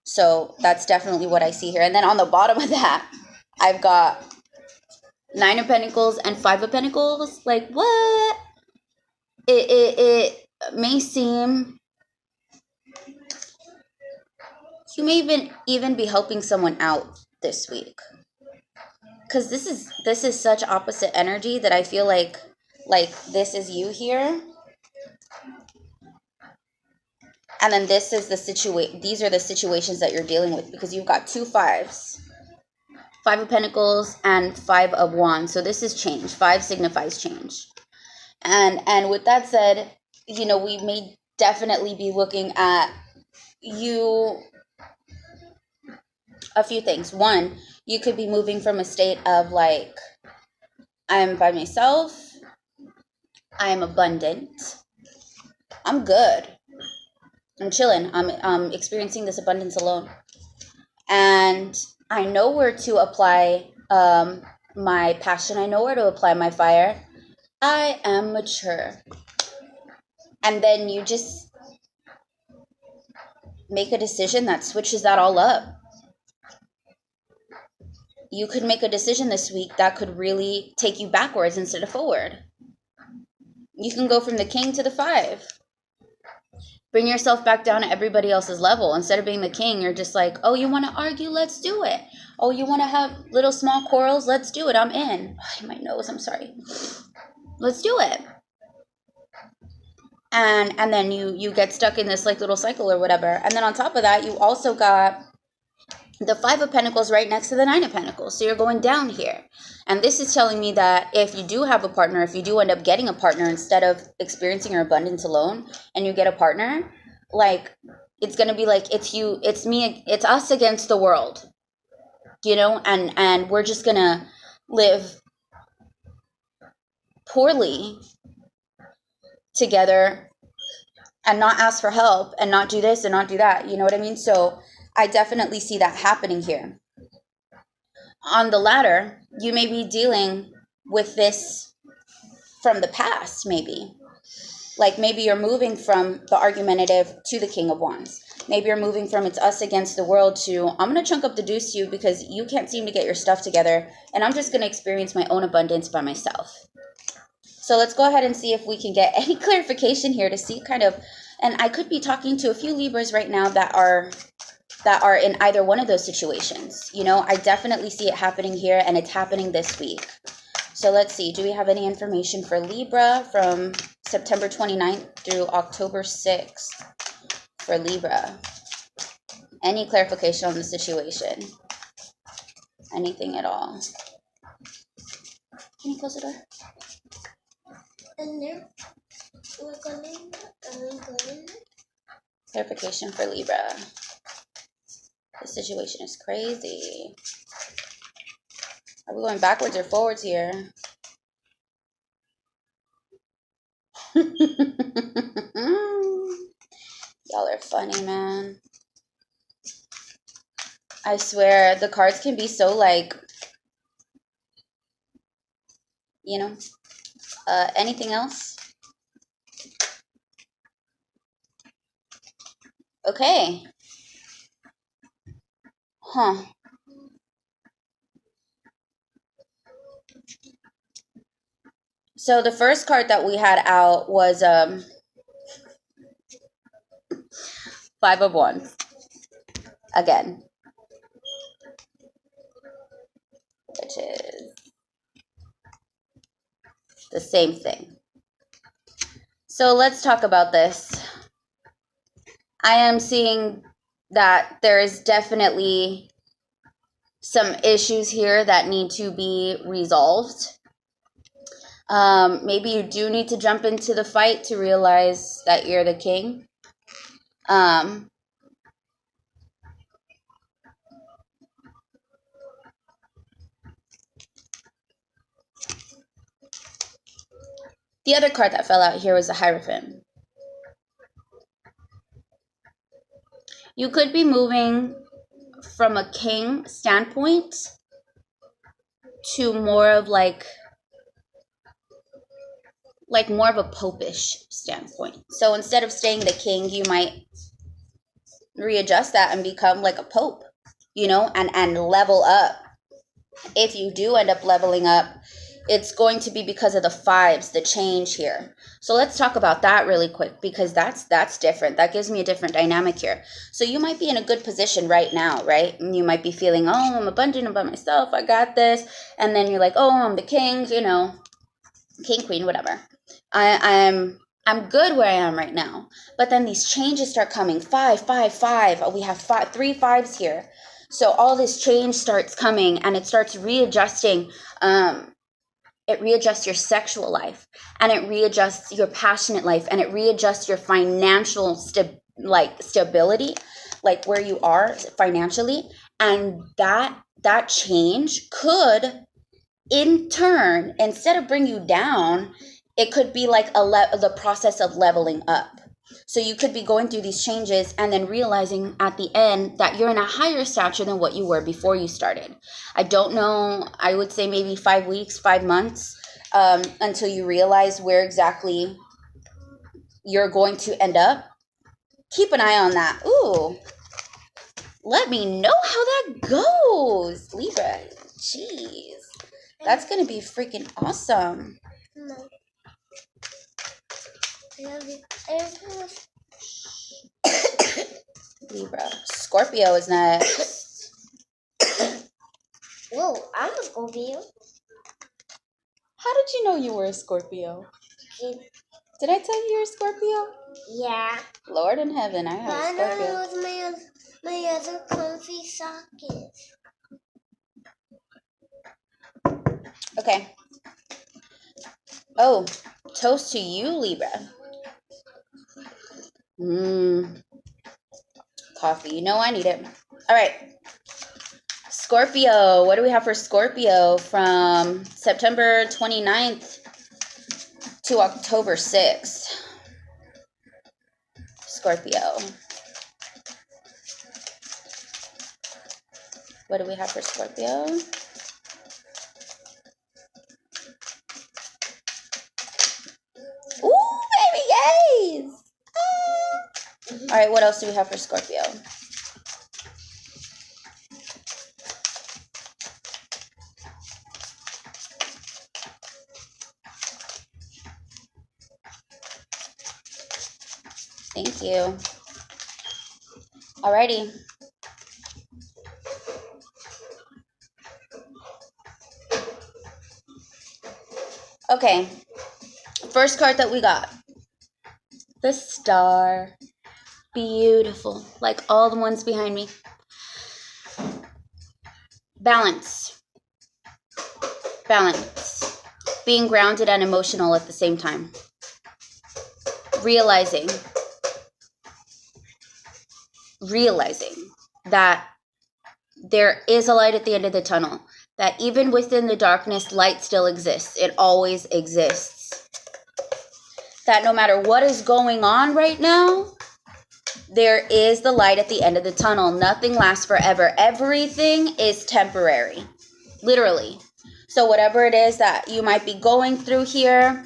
So that's definitely what I see here. And then on the bottom of that, I've got 9 of Pentacles and 5 of Pentacles. Like, what? It may seem you may even be helping someone out this week, because this is such opposite energy that I feel like this is you here, And then this is the these are the situations that you're dealing with, because you've got 2 5s. 5 of Pentacles and 5 of Wands. So this is change. 5 signifies change. And with that said, you know, we may definitely be looking at you a few things. One, you could be moving from a state of like, I'm by myself, I'm abundant, I'm good, I'm chilling, I'm experiencing this abundance alone, and I know where to apply my passion, I know where to apply my fire, I am mature. And then you just make a decision that switches that all up. You could make a decision this week that could really take you backwards instead of forward. You can go from the king to the 5. Bring yourself back down to everybody else's level. Instead of being the king, you're just like, oh, you want to argue? Let's do it. Oh, you want to have little small quarrels? Let's do it. I'm in. Oh, my nose, I'm sorry. Let's do it. And then you get stuck in this like little cycle or whatever. And then on top of that, you also got the 5 of Pentacles right next to the 9 of Pentacles. So you're going down here. And this is telling me that if you do have a partner, if you do end up getting a partner instead of experiencing your abundance alone, and you get a partner, like, it's going to be like, it's you, it's me, it's us against the world, you know, and we're just going to live poorly together and not ask for help and not do this and not do that. You know what I mean? So I definitely see that happening here. On the ladder, you may be dealing with this from the past, maybe. Like maybe you're moving from the argumentative to the King of Wands. Maybe you're moving from it's us against the world to I'm going to chunk up the deuce to you because you can't seem to get your stuff together and I'm just going to experience my own abundance by myself. So let's go ahead and see if we can get any clarification here to see kind of, and I could be talking to a few Libras right now that are in either one of those situations. You know, I definitely see it happening here and it's happening this week. So let's see, do we have any information for Libra from September 29th through October 6th for Libra? Any clarification on the situation? Anything at all? Can you close the door? And there, we're going. Clarification for Libra. The situation is crazy. Are we going backwards or forwards here? Y'all are funny, man. I swear, the cards can be so like, you know. Anything else? Okay. Huh. So the first card that we had out was 5 of Wands. Again. Which is the same thing. So let's talk about this. I am seeing that there is definitely some issues here that need to be resolved. Maybe you do need to jump into the fight to realize that you're the king. The other card that fell out here was the Hierophant. You could be moving from a king standpoint to more of like more of a popish standpoint. So instead of staying the king, you might readjust that and become like a pope, you know, and level up. If you do end up leveling up, it's going to be because of the 5s, the change here. So let's talk about that really quick because that's different. That gives me a different dynamic here. So you might be in a good position right now, right? And you might be feeling, oh, I'm abundant, I'm by myself, I got this. And then you're like, oh, I'm the king, you know, king, queen, whatever. I'm I'm good where I am right now. But then these changes start coming. 5, 5, 5. We have 3 5s here. So all this change starts coming, and it starts readjusting. It readjusts your sexual life, and it readjusts your passionate life, and it readjusts your financial stability, like where you are financially. And that change could, in turn, instead of bring you down, it could be like the process of leveling up. So you could be going through these changes and then realizing at the end that you're in a higher stature than what you were before you started. I don't know. I would say maybe 5 weeks, 5 months, until you realize where exactly you're going to end up. Keep an eye on that. Ooh, let me know how that goes, Libra. Jeez, that's going to be freaking awesome. Libra. Scorpio is next. Whoa, I'm a Scorpio. How did you know you were a Scorpio? Did I tell you you're a Scorpio? Yeah. Lord in heaven, I have a Scorpio. I don't know my other comfy sockets. Okay. Oh, toast to you, Libra. Coffee. You know I need it. All right. Scorpio. What do we have for Scorpio from September 29th to October 6th? Scorpio. What do we have for Scorpio? Ooh, baby, yes! All right, what else do we have for Scorpio? Thank you. Alrighty. Okay. First card that we got. The Star. Beautiful. Like all the ones behind me. Balance. Balance. Being grounded and emotional at the same time. Realizing that there is a light at the end of the tunnel. That even within the darkness, light still exists. It always exists. That no matter what is going on right now, there is the light at the end of the tunnel. Nothing lasts forever. Everything is temporary. Literally. So whatever it is that you might be going through here,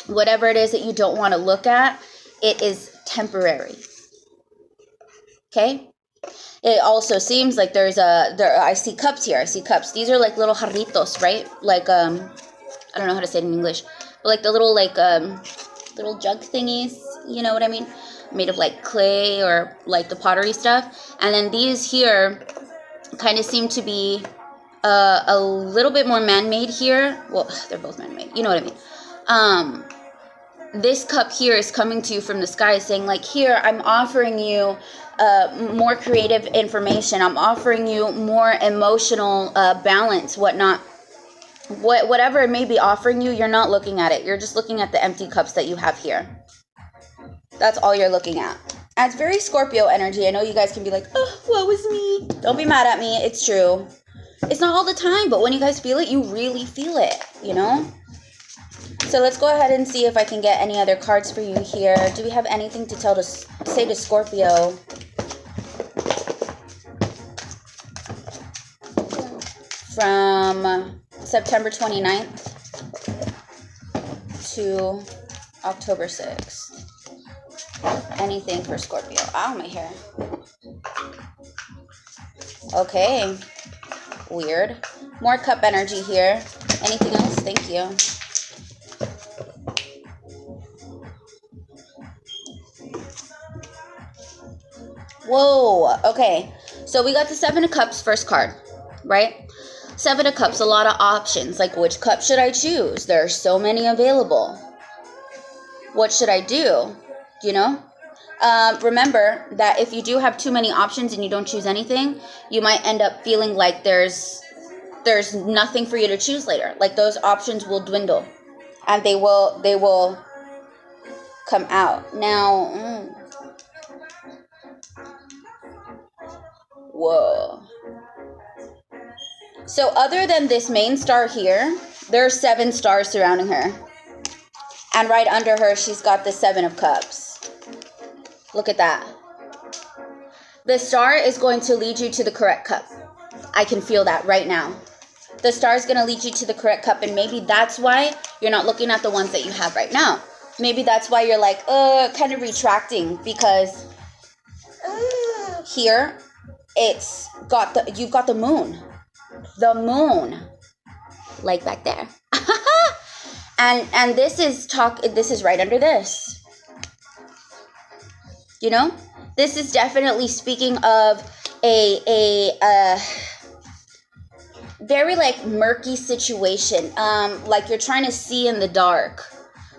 whatever it is that you don't want to look at, it is temporary. Okay? It also seems like I see cups here. I see cups. These are like little jarritos, right? Like, I don't know how to say it in English. But like the little, little jug thingies. You know what I mean? Made of like clay or like the pottery stuff. And then these here kind of seem to be a little bit more man-made here. Well, they're both man-made. You know what I mean? This cup here is coming to you from the sky saying like, here, I'm offering you more creative information. I'm offering you more emotional balance, whatnot. Whatever it may be offering you, you're not looking at it. You're just looking at the empty cups that you have here. That's all you're looking at. And it's very Scorpio energy. I know you guys can be like, oh, what was me? Don't be mad at me. It's true. It's not all the time, but when you guys feel it, you really feel it, you know? So let's go ahead and see if I can get any other cards for you here. Do we have anything to say to Scorpio? From September 29th to October 6th. Anything for Scorpio? Ow, my hair. Okay. Weird. More cup energy here. Anything else? Thank you. Whoa. Okay. So we got the 7 of Cups first card, right? 7 of Cups, a lot of options. Like, which cup should I choose? There are so many available. What should I do? You know? Remember that if you do have too many options and you don't choose anything, you might end up feeling like there's nothing for you to choose later. Like those options will dwindle, and they will come out. Now, whoa. So other than this main star here, there are 7 stars surrounding her. And right under her, she's got the 7 of Cups. Look at that. The star is going to lead you to the correct cup. I can feel that right now. The star is going to lead you to the correct cup, and maybe that's why you're not looking at the ones that you have right now. Maybe that's why you're like, kind of retracting, because here you've got the moon. The moon. Like back there. and this is right under this. You know? This is definitely speaking of a very like murky situation, like you're trying to see in the dark,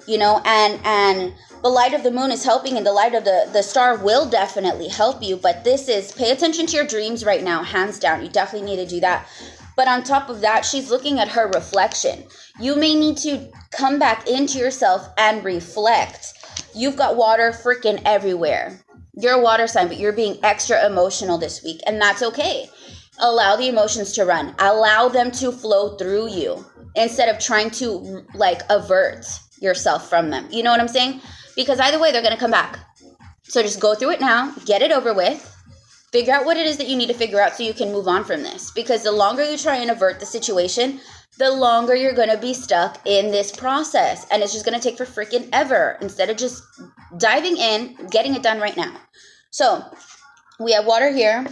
you know, and the light of the moon is helping, and the light of the star will definitely help you. But this is, pay attention to your dreams right now, hands down. You definitely need to do that. But on top of that, she's looking at her reflection. You may need to come back into yourself and reflect. You've got water freaking everywhere. You're a water sign, but you're being extra emotional this week, and that's okay. Allow the emotions to run. Allow them to flow through you instead of trying to like avert yourself from them. You know what I'm saying? Because either way, they're going to come back. So just go through it now, get it over with, figure out what it is that you need to figure out so you can move on from this. Because the longer you try and avert the situation, the longer you're going to be stuck in this process. And it's just going to take for freaking ever instead of just diving in, getting it done right now. So we have water here.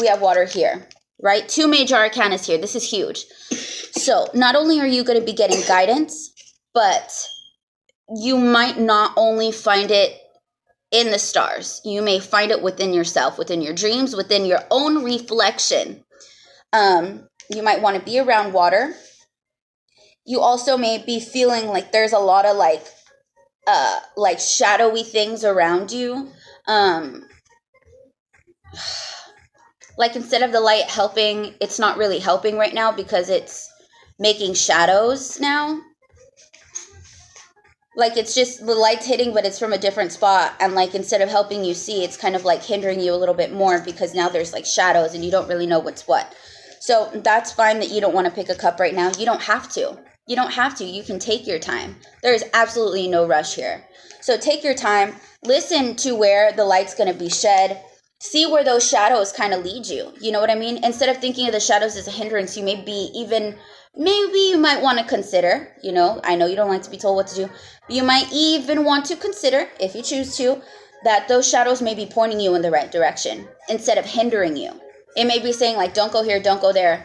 We have water here, right? 2 major arcanas here. This is huge. So not only are you going to be getting guidance, but you might not only find it in the stars. You may find it within yourself, within your dreams, within your own reflection. You might want to be around water. You also may be feeling like there's a lot of like shadowy things around you. Like instead of the light helping, it's not really helping right now because it's making shadows now. Like it's just the light's hitting, but it's from a different spot. And like instead of helping you see, it's kind of like hindering you a little bit more because now there's like shadows and you don't really know what's what. So that's fine that you don't want to pick a cup right now. You don't have to. You don't have to. You can take your time. There is absolutely no rush here. So take your time. Listen to where the light's going to be shed. See where those shadows kind of lead you. You know what I mean? Instead of thinking of the shadows as a hindrance, maybe you might want to consider, you know, I know you don't like to be told what to do. You might even want to consider, if you choose to, that those shadows may be pointing you in the right direction instead of hindering you. It may be saying like, don't go here, don't go there.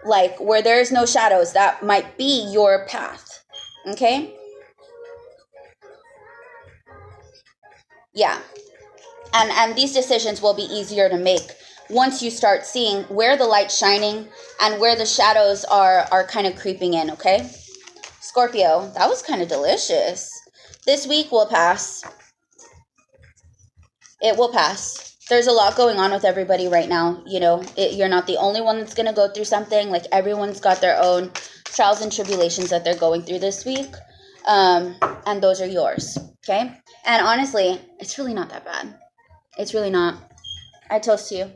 Like where there's no shadows, that might be your path. Okay? Yeah. And these decisions will be easier to make once you start seeing where the light's shining and where the shadows are kind of creeping in, okay? Scorpio, that was kind of delicious. This week will pass. It will pass. There's a lot going on with everybody right now, you know. You're not the only one that's going to go through something. Like everyone's got their own trials and tribulations that they're going through this week. And those are yours, okay? And honestly, it's really not that bad. It's really not. I toast to you.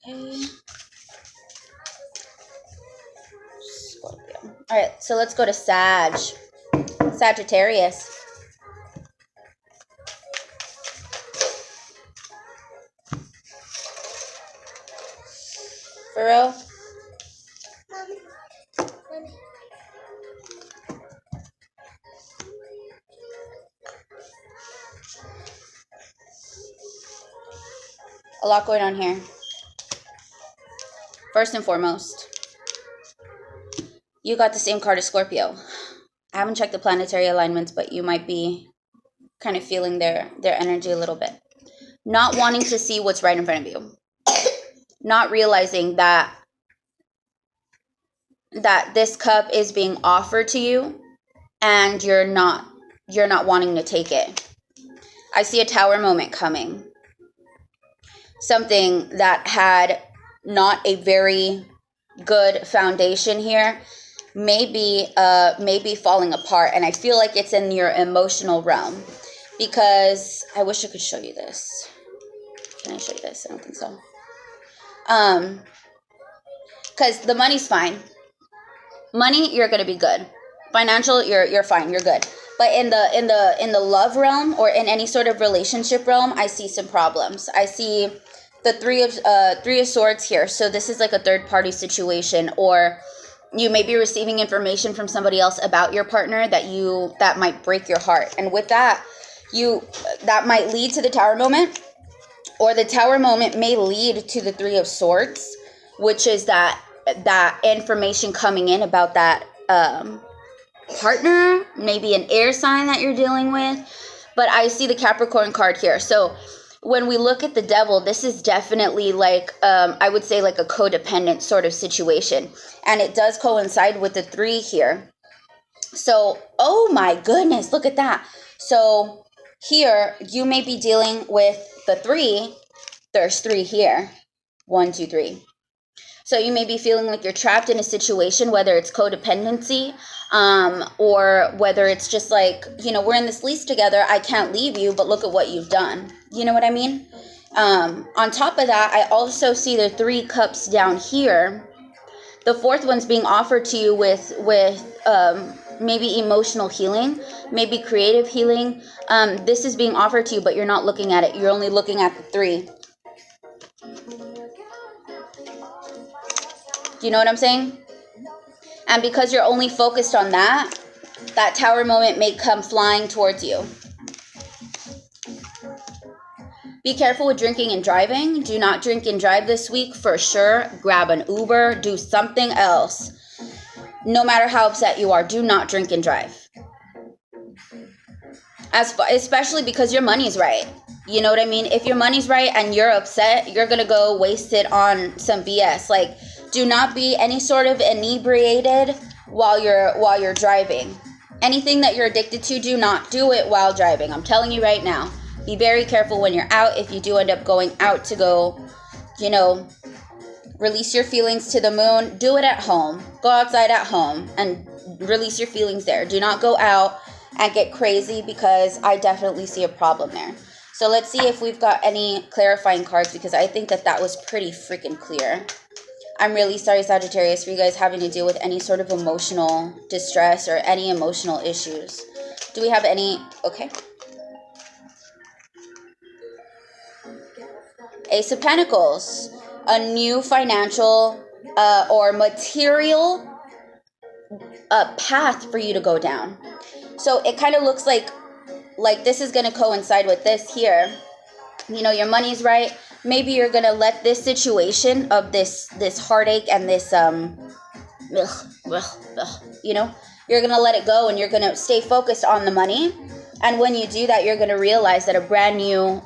Okay. Scorpio. All right, so let's go to Sagittarius. For real? Mommy. A lot going on here. First and foremost, you got the same card as Scorpio. I haven't checked the planetary alignments, but you might be kind of feeling their energy a little bit. Not wanting to see what's right in front of you. Not realizing that that this cup is being offered to you and you're not wanting to take it. I see a Tower moment coming. Something that had not a very good foundation here, maybe falling apart, and I feel like it's in your emotional realm, because I wish I could show you this. Can I show you this? I don't think so. Because the money's fine. Money, you're gonna be good. Financial, you're fine. You're good. But in the love realm, or in any sort of relationship realm, I see some problems. I see the three of swords here. So this is like a third party situation, or you may be receiving information from somebody else about your partner that might break your heart. And with that, that might lead to the Tower moment, or the Tower moment may lead to the Three of Swords, which is that information coming in about that partner, maybe an air sign that you're dealing with. But I see the Capricorn card here. So when we look at the Devil, this is definitely like, I would say like a codependent sort of situation. And it does coincide with the 3 here. So, oh my goodness, look at that. So here, you may be dealing with the 3. There's 3 here. 1, 2, 3. So you may be feeling like you're trapped in a situation, whether it's codependency, or whether it's just like, we're in this lease together, I can't leave you, but look at what you've done. You know what I mean? On top of that, I also see the 3 cups down here. The 4th one's being offered to you with maybe emotional healing, maybe creative healing. This is being offered to you, but you're not looking at it. You're only looking at the 3. Do you know what I'm saying? And because you're only focused on that Tower moment may come flying towards you. Be careful with drinking and driving. Do not drink and drive this week for sure. Grab an Uber. Do something else. No matter how upset you are, do not drink and drive. Especially because your money's right. You know what I mean? If your money's right and you're upset, you're going to go waste it on some BS. Like, do not be any sort of inebriated while you're driving. Anything that you're addicted to, do not do it while driving. I'm telling you right now. Be very careful when you're out. If you do end up going out to go, release your feelings to the moon, do it at home. Go outside at home and release your feelings there. Do not go out and get crazy, because I definitely see a problem there. So let's see if we've got any clarifying cards, because I think that was pretty freaking clear. I'm really sorry, Sagittarius, for you guys having to deal with any sort of emotional distress or any emotional issues. Do we have any? Okay. Ace of Pentacles. A new financial or material path for you to go down. So it kind of looks like this is going to coincide with this here. Your money's right. Maybe you're going to let this situation of this heartache and this, you're going to let it go, and you're going to stay focused on the money. And when you do that, you're going to realize that a brand new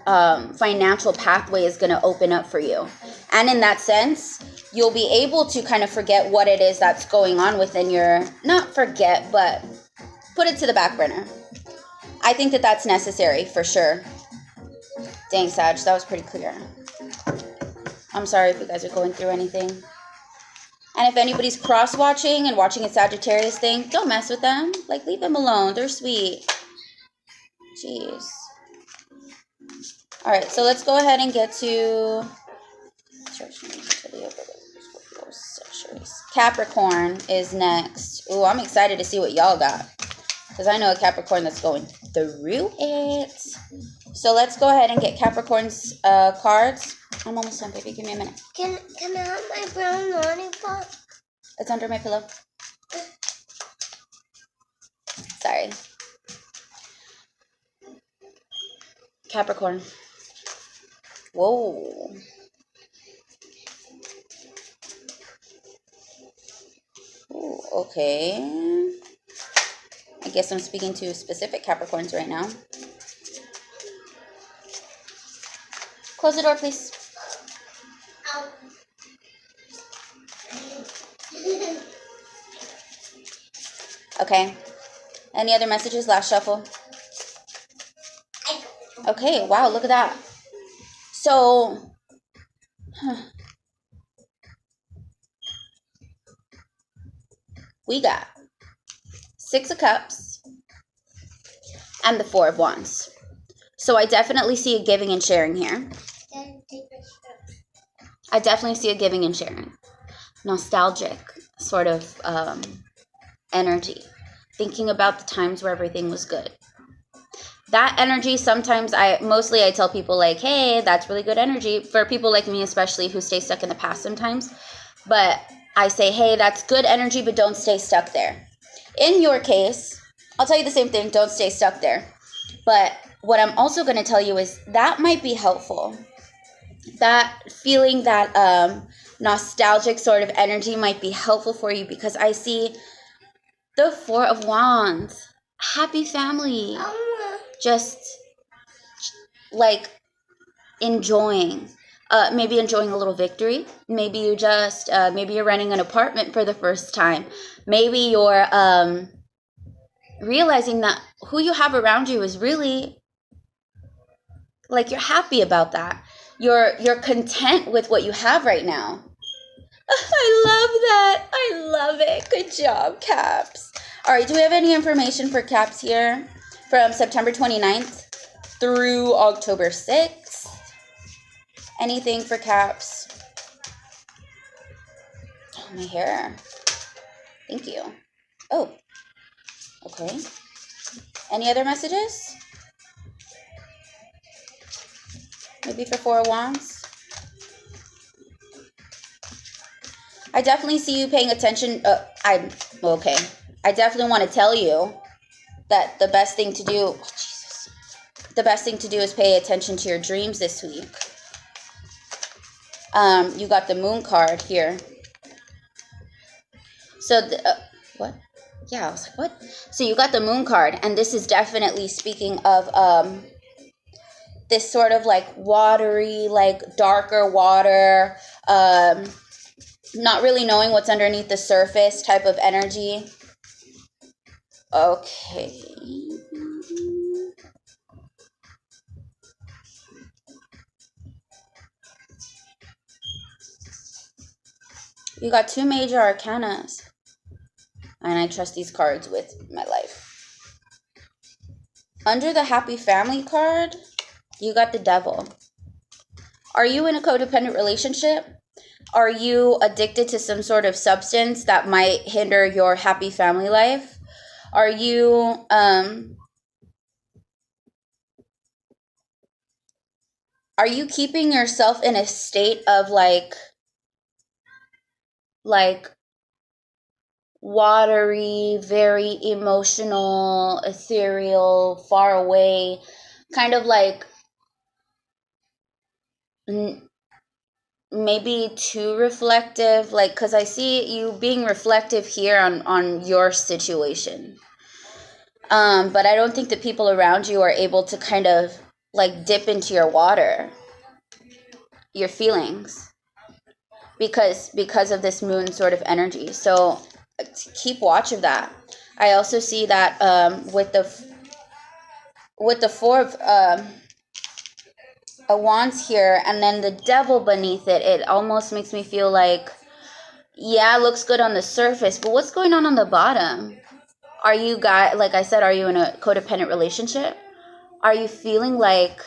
financial pathway is going to open up for you. And in that sense, you'll be able to kind of forget what it is that's going on within your, not forget, but put it to the back burner. I think that's necessary for sure. Dang, Sag, that was pretty clear. I'm sorry if you guys are going through anything. And if anybody's cross-watching and watching a Sagittarius thing, don't mess with them. Like, leave them alone. They're sweet. Jeez. Alright, so let's go ahead and get to Capricorn is next. Ooh, I'm excited to see what y'all got, because I know a Capricorn that's going through it. So let's go ahead and get Capricorn's cards. I'm almost done, baby. Give me a minute. Can I have my brown lollipop? It's under my pillow. Sorry. Capricorn. Whoa. Ooh, okay. I guess I'm speaking to specific Capricorns right now. Close the door, please. Okay. Any other messages? Last shuffle. Okay, wow, look at that. So, we got 6 of Cups and the 4 of Wands. So I definitely see a giving and sharing here. I definitely see a giving and sharing. Nostalgic sort of energy. Thinking about the times where everything was good. That energy, sometimes I tell people like, hey, that's really good energy. For people like me especially who stay stuck in the past sometimes. But I say, hey, that's good energy, but don't stay stuck there. In your case, I'll tell you the same thing, don't stay stuck there. But what I'm also going to tell you is that might be helpful. That feeling, that nostalgic sort of energy might be helpful for you, because I see the 4 of Wands. Happy family. Just like enjoying. Maybe enjoying a little victory. Maybe you just, maybe you're renting an apartment for the first time. Maybe you're realizing that who you have around you is really, like, you're happy about that. You're content with what you have right now. I love that. I love it. Good job, Caps. All right, do we have any information for Caps here from September 29th through October 6th? Anything for Caps? Oh, my hair. Thank you. Oh, okay. Any other messages? Maybe for 4 of Wands? I definitely see you paying attention. Okay. I definitely want to tell you that the best thing to do, the best thing to do is pay attention to your dreams this week. You got the Moon card here. So, what? Yeah, I was like, what? So you got the Moon card, and this is definitely speaking of this sort of like watery, like darker water, not really knowing what's underneath the surface type of energy. Okay. You got 2 major arcanas. And I trust these cards with my life. Under the Happy Family card, you got the Devil. Are you in a codependent relationship? Are you addicted to some sort of substance that might hinder your happy family life? Are you keeping yourself in a state of like watery, very emotional, ethereal, far away, kind of like maybe too reflective, like, because I see you being reflective here on your situation. But I don't think the people around you are able to kind of like dip into your water, your feelings, because of this moon sort of energy. So keep watch of that. I also see that with the 4 of Wands here, and then the Devil beneath it, it almost makes me feel like, yeah, it looks good on the surface, but what's going on the bottom? Are you guys, like I said, are you in a codependent relationship? Are you feeling like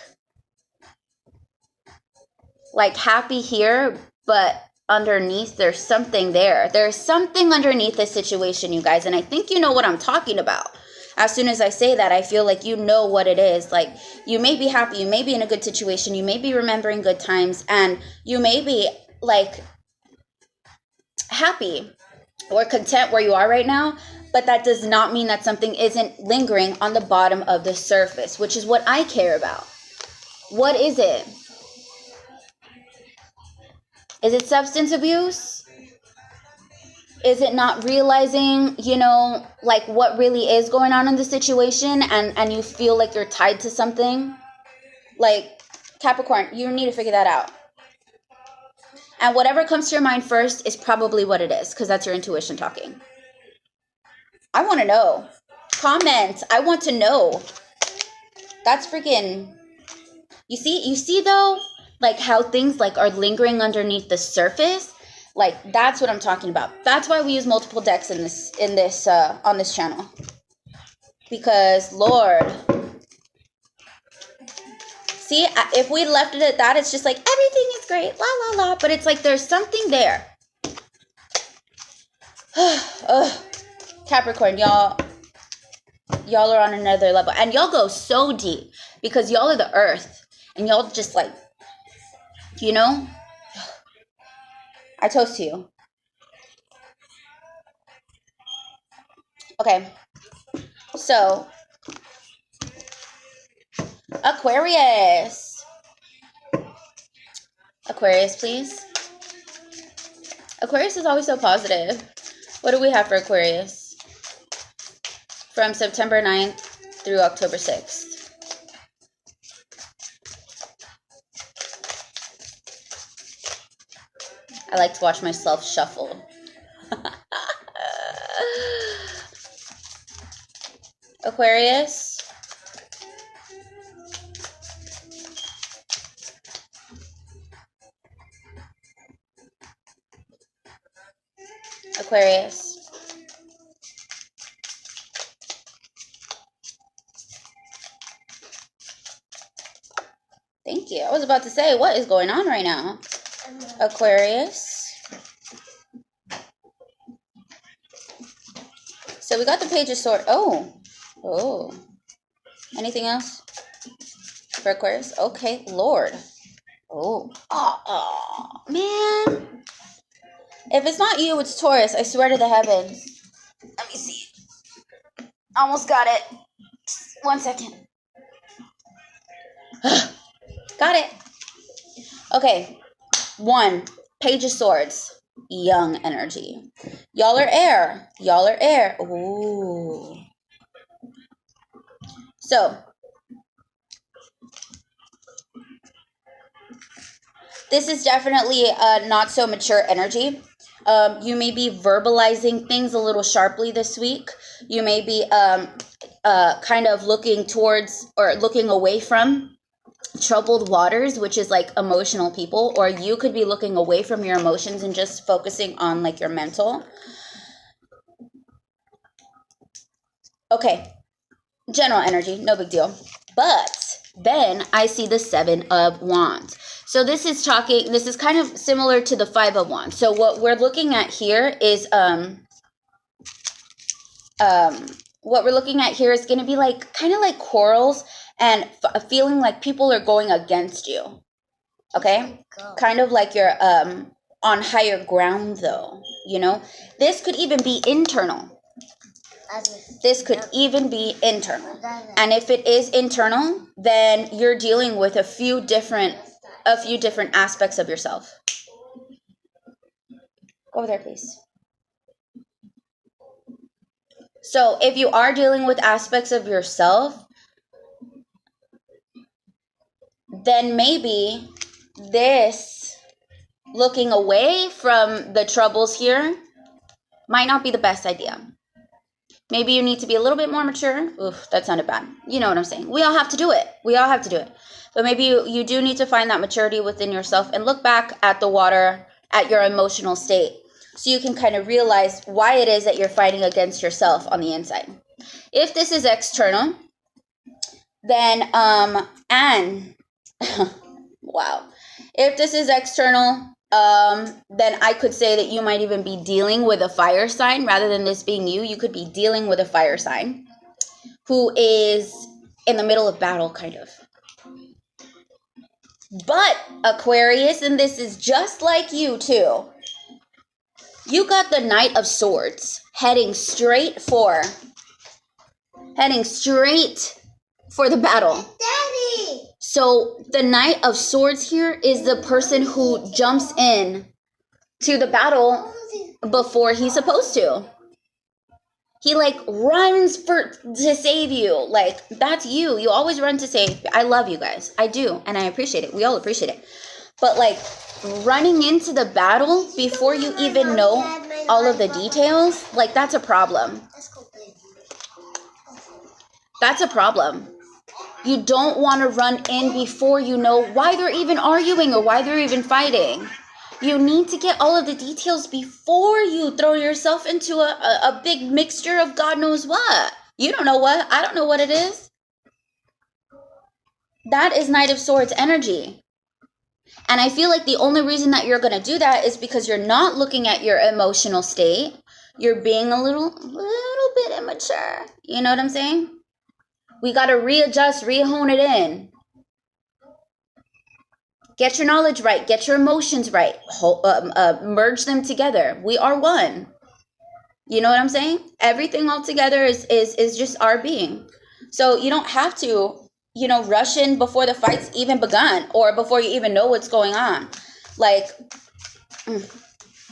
happy here, but underneath there's something there? There's something underneath this situation, you guys, and I think you know what I'm talking about. As soon as I say that, I feel like you know what it is. Like, you may be happy, you may be in a good situation, you may be remembering good times, and you may be like happy or content where you are right now, but that does not mean that something isn't lingering on the bottom of the surface, which is what I care about. What is it? Is it substance abuse? Is it not realizing, like what really is going on in the situation, and you feel like you're tied to something? Like, Capricorn, you need to figure that out. And whatever comes to your mind first is probably what it is, because that's your intuition talking. I want to know. Comments. I want to know. That's freaking... You see though, like how things like are lingering underneath the surface? Like that's what I'm talking about. That's why we use multiple decks on this channel. Because Lord, see, if we left it at that, it's just like everything is great, la la la. But it's like there's something there. Capricorn, y'all are on another level, and y'all go so deep because y'all are the earth, and y'all just like, you know. I toast to you. Okay, so Aquarius, please. Aquarius is always so positive. What do we have for Aquarius? From September 9th through October 6th. I like to watch myself shuffle. Aquarius. Aquarius. Thank you. I was about to say, what is going on right now? Aquarius. So we got the Page of Swords. Oh. Anything else for Aquarius? Okay, Lord. Oh, man. If it's not you, it's Taurus. I swear to the heavens. Let me see. Almost got it. 1 second. Got it. Okay. 1. Page of Swords. Young energy. Y'all are air. Ooh. So, this is definitely a not so mature energy. You may be verbalizing things a little sharply this week. You may be kind of looking towards or looking away from troubled waters, which is like emotional people, or you could be looking away from your emotions and just focusing on like your mental. Okay, general energy, no big deal. But then I see the 7 of Wands. So this is kind of similar to the 5 of Wands. So what we're looking at here is going to be like kind of like quarrels and feeling like people are going against you. Okay? Kind of like you're on higher ground though, you know? This could even be internal. And if it is internal, then you're dealing with a few different aspects of yourself. Go over there, please. So if you are dealing with aspects of yourself, then maybe this looking away from the troubles here might not be the best idea. Maybe you need to be a little bit more mature. Oof, that sounded bad. You know what I'm saying. We all have to do it. But maybe you do need to find that maturity within yourself and look back at the water, at your emotional state, so you can kind of realize why it is that you're fighting against yourself on the inside. If this is external, then, wow. If this is external, then I could say that you might even be dealing with a fire sign rather than this being you. You could be dealing with a fire sign who is in the middle of battle, kind of. But Aquarius, and this is just like you too, you got the Knight of Swords heading straight for the battle. Daddy! So the Knight of Swords here is the person who jumps in to the battle before he's supposed to. He like runs to save you. Like, that's you. You always run to save. I love you guys. I do. And I appreciate it. We all appreciate it. But like running into the battle before you even know all of the details, like that's a problem. Let's go play. That's a problem. You don't want to run in before you know why they're even arguing or why they're even fighting. You need to get all of the details before you throw yourself into a big mixture of God knows what. You don't know what. I don't know what it is. That is Knight of Swords energy. And I feel like the only reason that you're going to do that is because you're not looking at your emotional state. You're being a little bit immature. You know what I'm saying? We got to readjust, rehone it in. Get your knowledge right. Get your emotions right. Merge them together. We are one. You know what I'm saying? Everything all together is just our being. So you don't have to, rush in before the fight's even begun or before you even know what's going on. Like,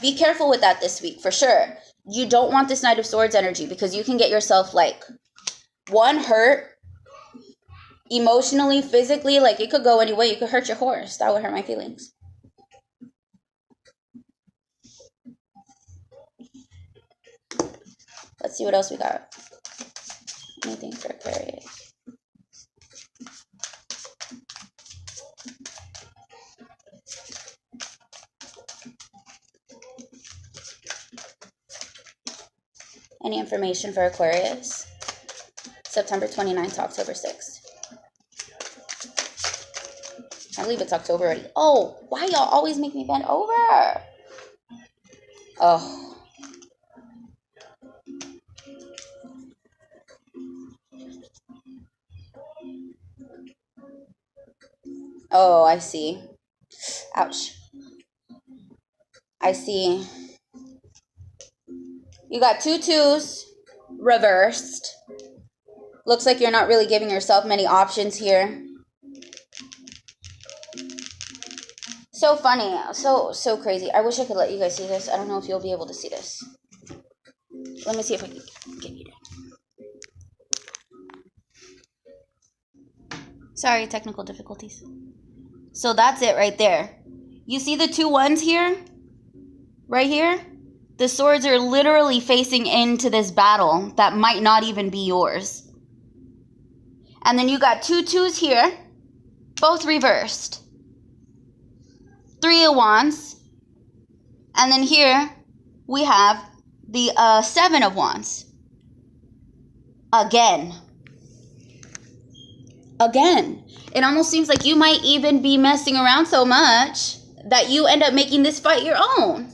be careful with that this week for sure. You don't want this Knight of Swords energy because you can get yourself hurt emotionally, physically. Like, it could go any way. You could hurt your horse. That would hurt my feelings. Let's see what else we got. Anything for Aquarius? Any information for Aquarius? September 29th to October 6th. I believe it's October already. Oh, why y'all always make me bend over? Oh. Oh, I see. Ouch. I see. You got 2 2s reversed. Looks like you're not really giving yourself many options here. So funny. So crazy. I wish I could let you guys see this. I don't know if you'll be able to see this. Let me see if I can get you down. Sorry, technical difficulties. So that's it right there. You see the 2 1s here? Right here? The swords are literally facing into this battle that might not even be yours. And then you got 2 2s here, both reversed. 3 of Wands. And then here we have the 7 of Wands. Again. It almost seems like you might even be messing around so much that you end up making this fight your own.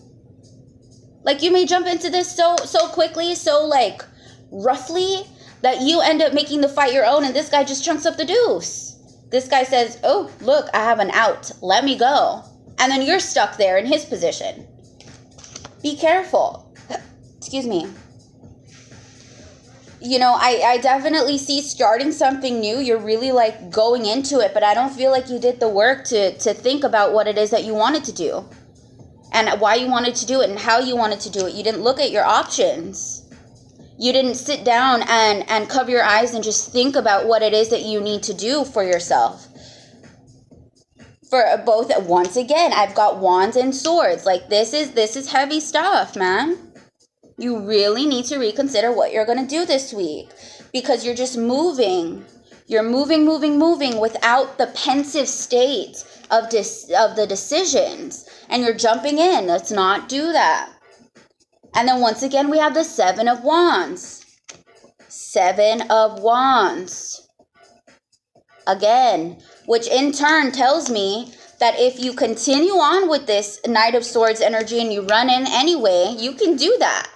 Like, you may jump into this so quickly, so roughly, that you end up making the fight your own, and this guy just chunks up the deuce. This guy says, oh, look, I have an out. Let me go. And then you're stuck there in his position. Be careful. Excuse me. I definitely see starting something new. You're really going into it, but I don't feel like you did the work to think about what it is that you wanted to do. And why you wanted to do it and how you wanted to do it. You didn't look at your options. You didn't sit down and cover your eyes and just think about what it is that you need to do for yourself. For both, once again, I've got Wands and Swords. This is heavy stuff, man. You really need to reconsider what you're going to do this week. Because you're just moving. You're moving without the pensive state of the decisions. And you're jumping in. Let's not do that. And then once again, we have the 7 of Wands. 7 of Wands. Again, which in turn tells me that if you continue on with this Knight of Swords energy and you run in anyway, you can do that.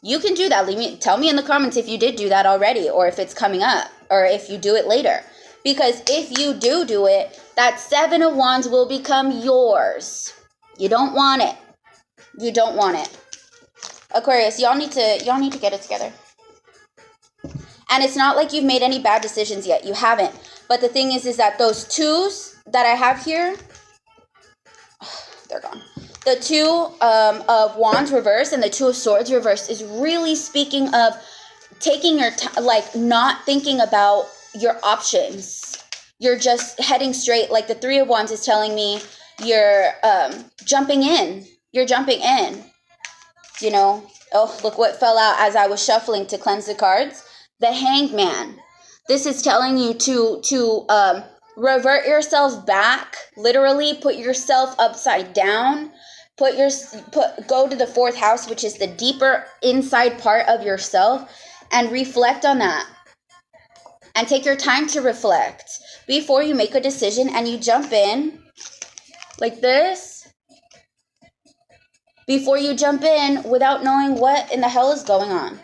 You can do that. Tell me in the comments if you did do that already, or if it's coming up, or if you do it later. Because if you do it, that 7 of Wands will become yours. You don't want it. You don't want it. Aquarius, y'all need to get it together. And it's not like you've made any bad decisions yet. You haven't. But the thing is that those 2s that I have here, they're gone. The 2 of Wands reverse and the 2 of Swords reverse is really speaking of taking your time, not thinking about your options. You're just heading straight. The 3 of Wands is telling me you're jumping in. You're jumping in. Oh, look what fell out as I was shuffling to cleanse the cards. The Hanged Man. This is telling you to revert yourself back, literally put yourself upside down, go to the 4th house, which is the deeper inside part of yourself, and reflect on that. And take your time to reflect before you make a decision and you jump in like this. Before you jump in without knowing what in the hell is going on.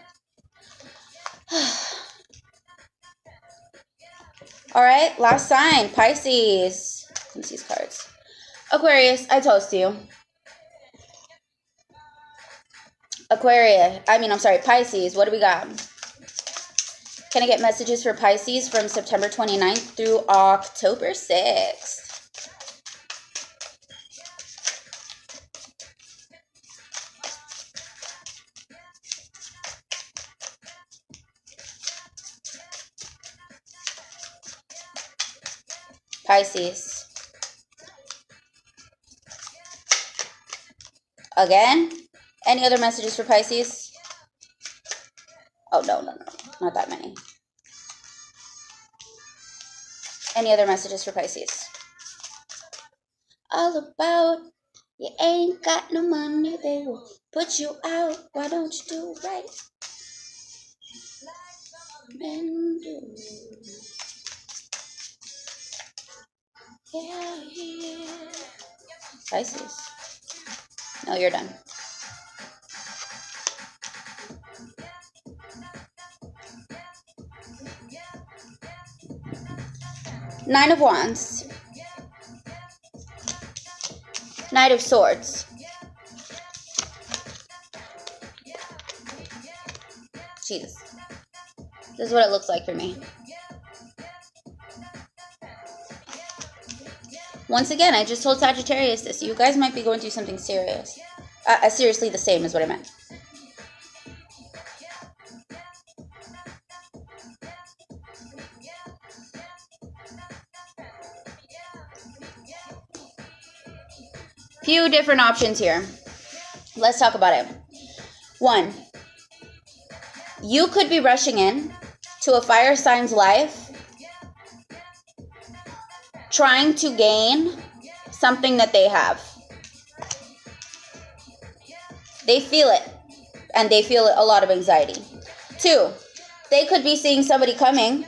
All right, last sign, Pisces. Let's see these cards. Aquarius, I toast you. Pisces, what do we got? Can I get messages for Pisces from September 29th through October 6th? Pisces. Again? Any other messages for Pisces? Oh, no. Not that many. Any other messages for Pisces? All about you ain't got no money, they will put you out. Why don't you do right? Men do. Yeah. Pisces. No, you're done. Nine of Wands. Knight of Swords. Jesus. This is what it looks like for me. Once again, I just told Sagittarius this. You guys might be going through something serious. Seriously the same is what I meant. Few different options here. Let's talk about it. 1, you could be rushing in to a fire sign's life trying to gain something that they have. They feel it, and they feel a lot of anxiety. 2, they could be seeing somebody coming,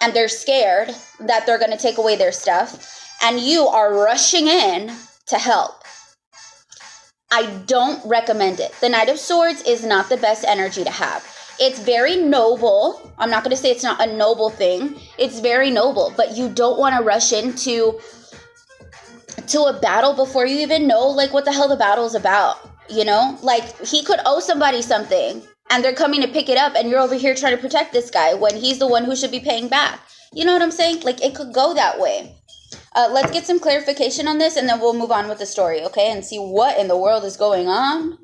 and they're scared that they're going to take away their stuff, and you are rushing in to help. I don't recommend it. The Knight of Swords is not the best energy to have. It's very noble. I'm not going to say it's not a noble thing. It's very noble, but you don't want to rush into a battle before you even know like what the hell the battle is about. You know, like he could owe somebody something and they're coming to pick it up and you're over here trying to protect this guy when he's the one who should be paying back. You know what I'm saying? Like it could go that way. Let's get some clarification on this and then we'll move on with the story, okay? And see what in the world is going on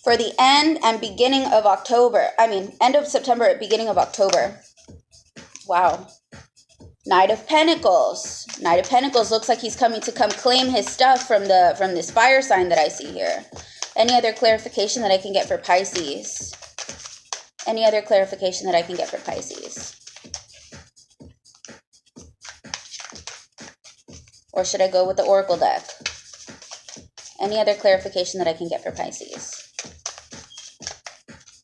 for the end and beginning of October. End of September, beginning of October. Wow. Knight of Pentacles. Knight of Pentacles looks like he's coming to come claim his stuff from this fire sign that I see here. Any other clarification that I can get for Pisces? Any other clarification that I can get for Pisces? Or should I go with the Oracle deck? Any other clarification that I can get for Pisces?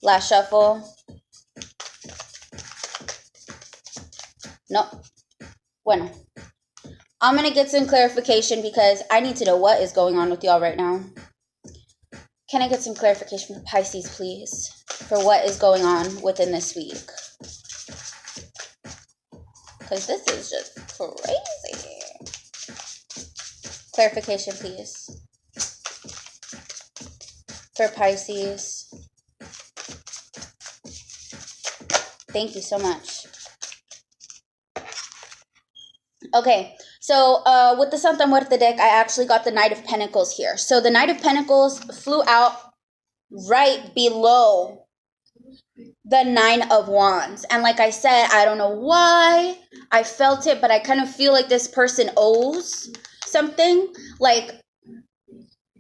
Last shuffle. No. Bueno. I'm going to get some clarification because I need to know what is going on with y'all right now. Can I get some clarification for Pisces, please? For what is going on within this week? Because this is just crazy. Clarification, please. For Pisces. Thank you so much. Okay, so with the Santa Muerte deck, I actually got the Knight of Pentacles here. So the Knight of Pentacles flew out right below the Nine of Wands. And like I said, I don't know why I felt it, but I kind of feel like this person owes something. Like,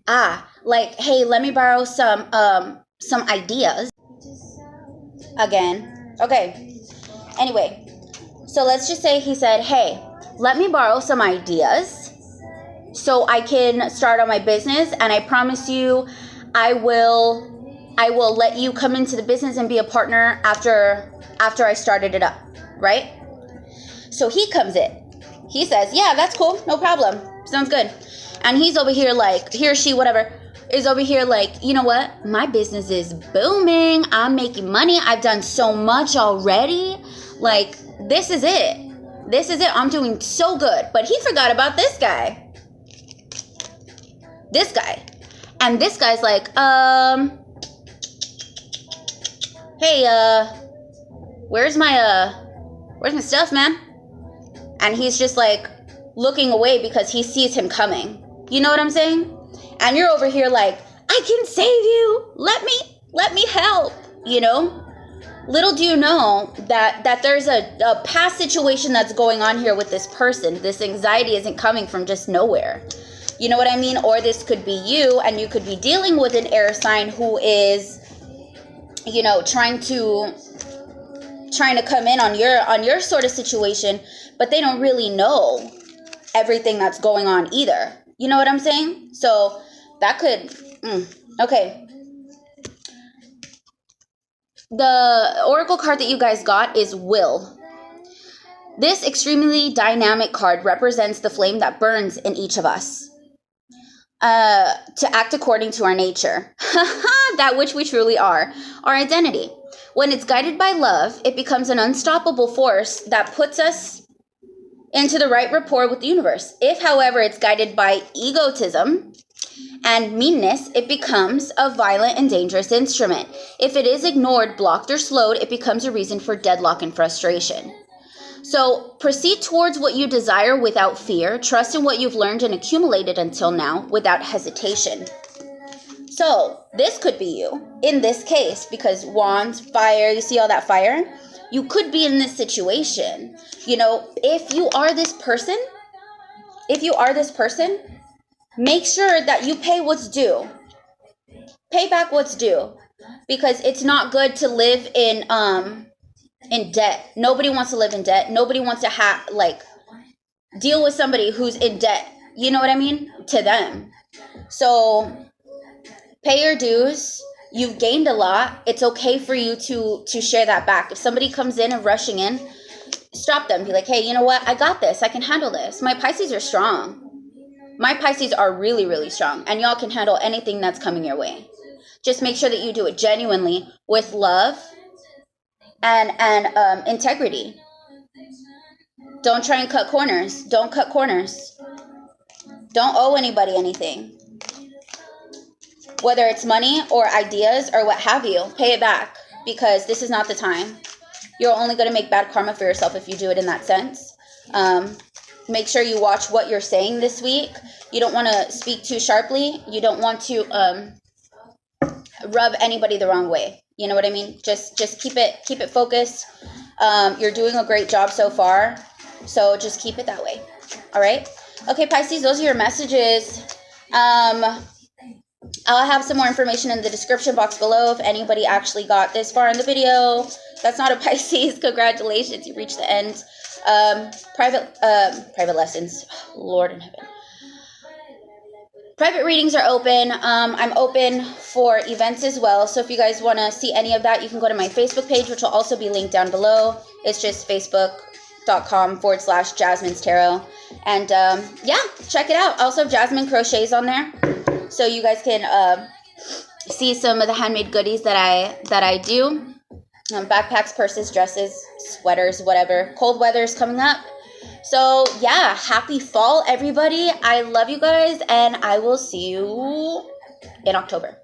hey, let me borrow some ideas. Again. Okay. Anyway, So let's just say he said, hey, let me borrow some ideas so I can start on my business, and I promise you I will let you come into the business and be a partner after I started it up, right? So he comes in. He says, yeah, that's cool. No problem. Sounds good. And he's over here like, he or she, whatever, is over here like, you know what? My business is booming. I'm making money. I've done so much already. Like, this is it. This is it. I'm doing so good. But he forgot about this guy. This guy. And this guy's like, hey, where's my stuff, man? And he's just like looking away because he sees him coming. You know what I'm saying? And you're over here like, I can save you. Let me help, you know? Little do you know that there's a past situation that's going on here with this person. This anxiety isn't coming from just nowhere. You know what I mean? Or this could be you, and you could be dealing with an air sign who is, you know, trying to come in on your sort of situation, but they don't really know everything that's going on either. You know what I'm saying? So that could, okay. The oracle card that you guys got is Will. This extremely dynamic card represents the flame that burns in each of us to act according to our nature, that which we truly are, our identity. When it's guided by love, it becomes an unstoppable force that puts us into the right rapport with the universe. If, however, it's guided by egotism and meanness, it becomes a violent and dangerous instrument. If it is ignored, blocked, or slowed, it becomes a reason for deadlock and frustration. So proceed towards what you desire without fear. Trust in what you've learned and accumulated until now without hesitation. So this could be you in this case, because wands, fire, you see all that fire? You could be in this situation. You know, if you are this person, make sure that you pay what's due. Pay back what's due, because it's not good to live in debt. Nobody wants to live in debt. Nobody wants to deal with somebody who's in debt. You know what I mean? To them. So pay your dues. You've gained a lot. It's okay for you to share that back. If somebody comes in and rushing in, stop them. Be like, hey, you know what? I got this. I can handle this. My Pisces are strong. My Pisces are really, really strong. And y'all can handle anything that's coming your way. Just make sure that you do it genuinely with love and integrity. Don't try and cut corners. Don't cut corners. Don't owe anybody anything. Whether it's money or ideas or what have you, pay it back, because this is not the time. You're only going to make bad karma for yourself if you do it in that sense. Make sure you watch what you're saying this week. You don't want to speak too sharply. You don't want to rub anybody the wrong way. You know what I mean? Just keep it focused. You're doing a great job so far. So just keep it that way. All right? Okay, Pisces, those are your messages. I'll have some more information in the description box below if anybody actually got this far in the video. That's not a Pisces. Congratulations, you reached the end. Private lessons. Lord in heaven. Private readings are open. I'm open for events as well. So if you guys want to see any of that, you can go to my Facebook page, which will also be linked down below. It's just facebook.com/Jasmine's Tarot. And yeah, check it out. Also, Jasmine Crochets on there. So you guys can see some of the handmade goodies that I do. Backpacks, purses, dresses, sweaters, whatever. Cold weather is coming up. So yeah, happy fall, everybody. I love you guys, and I will see you in October.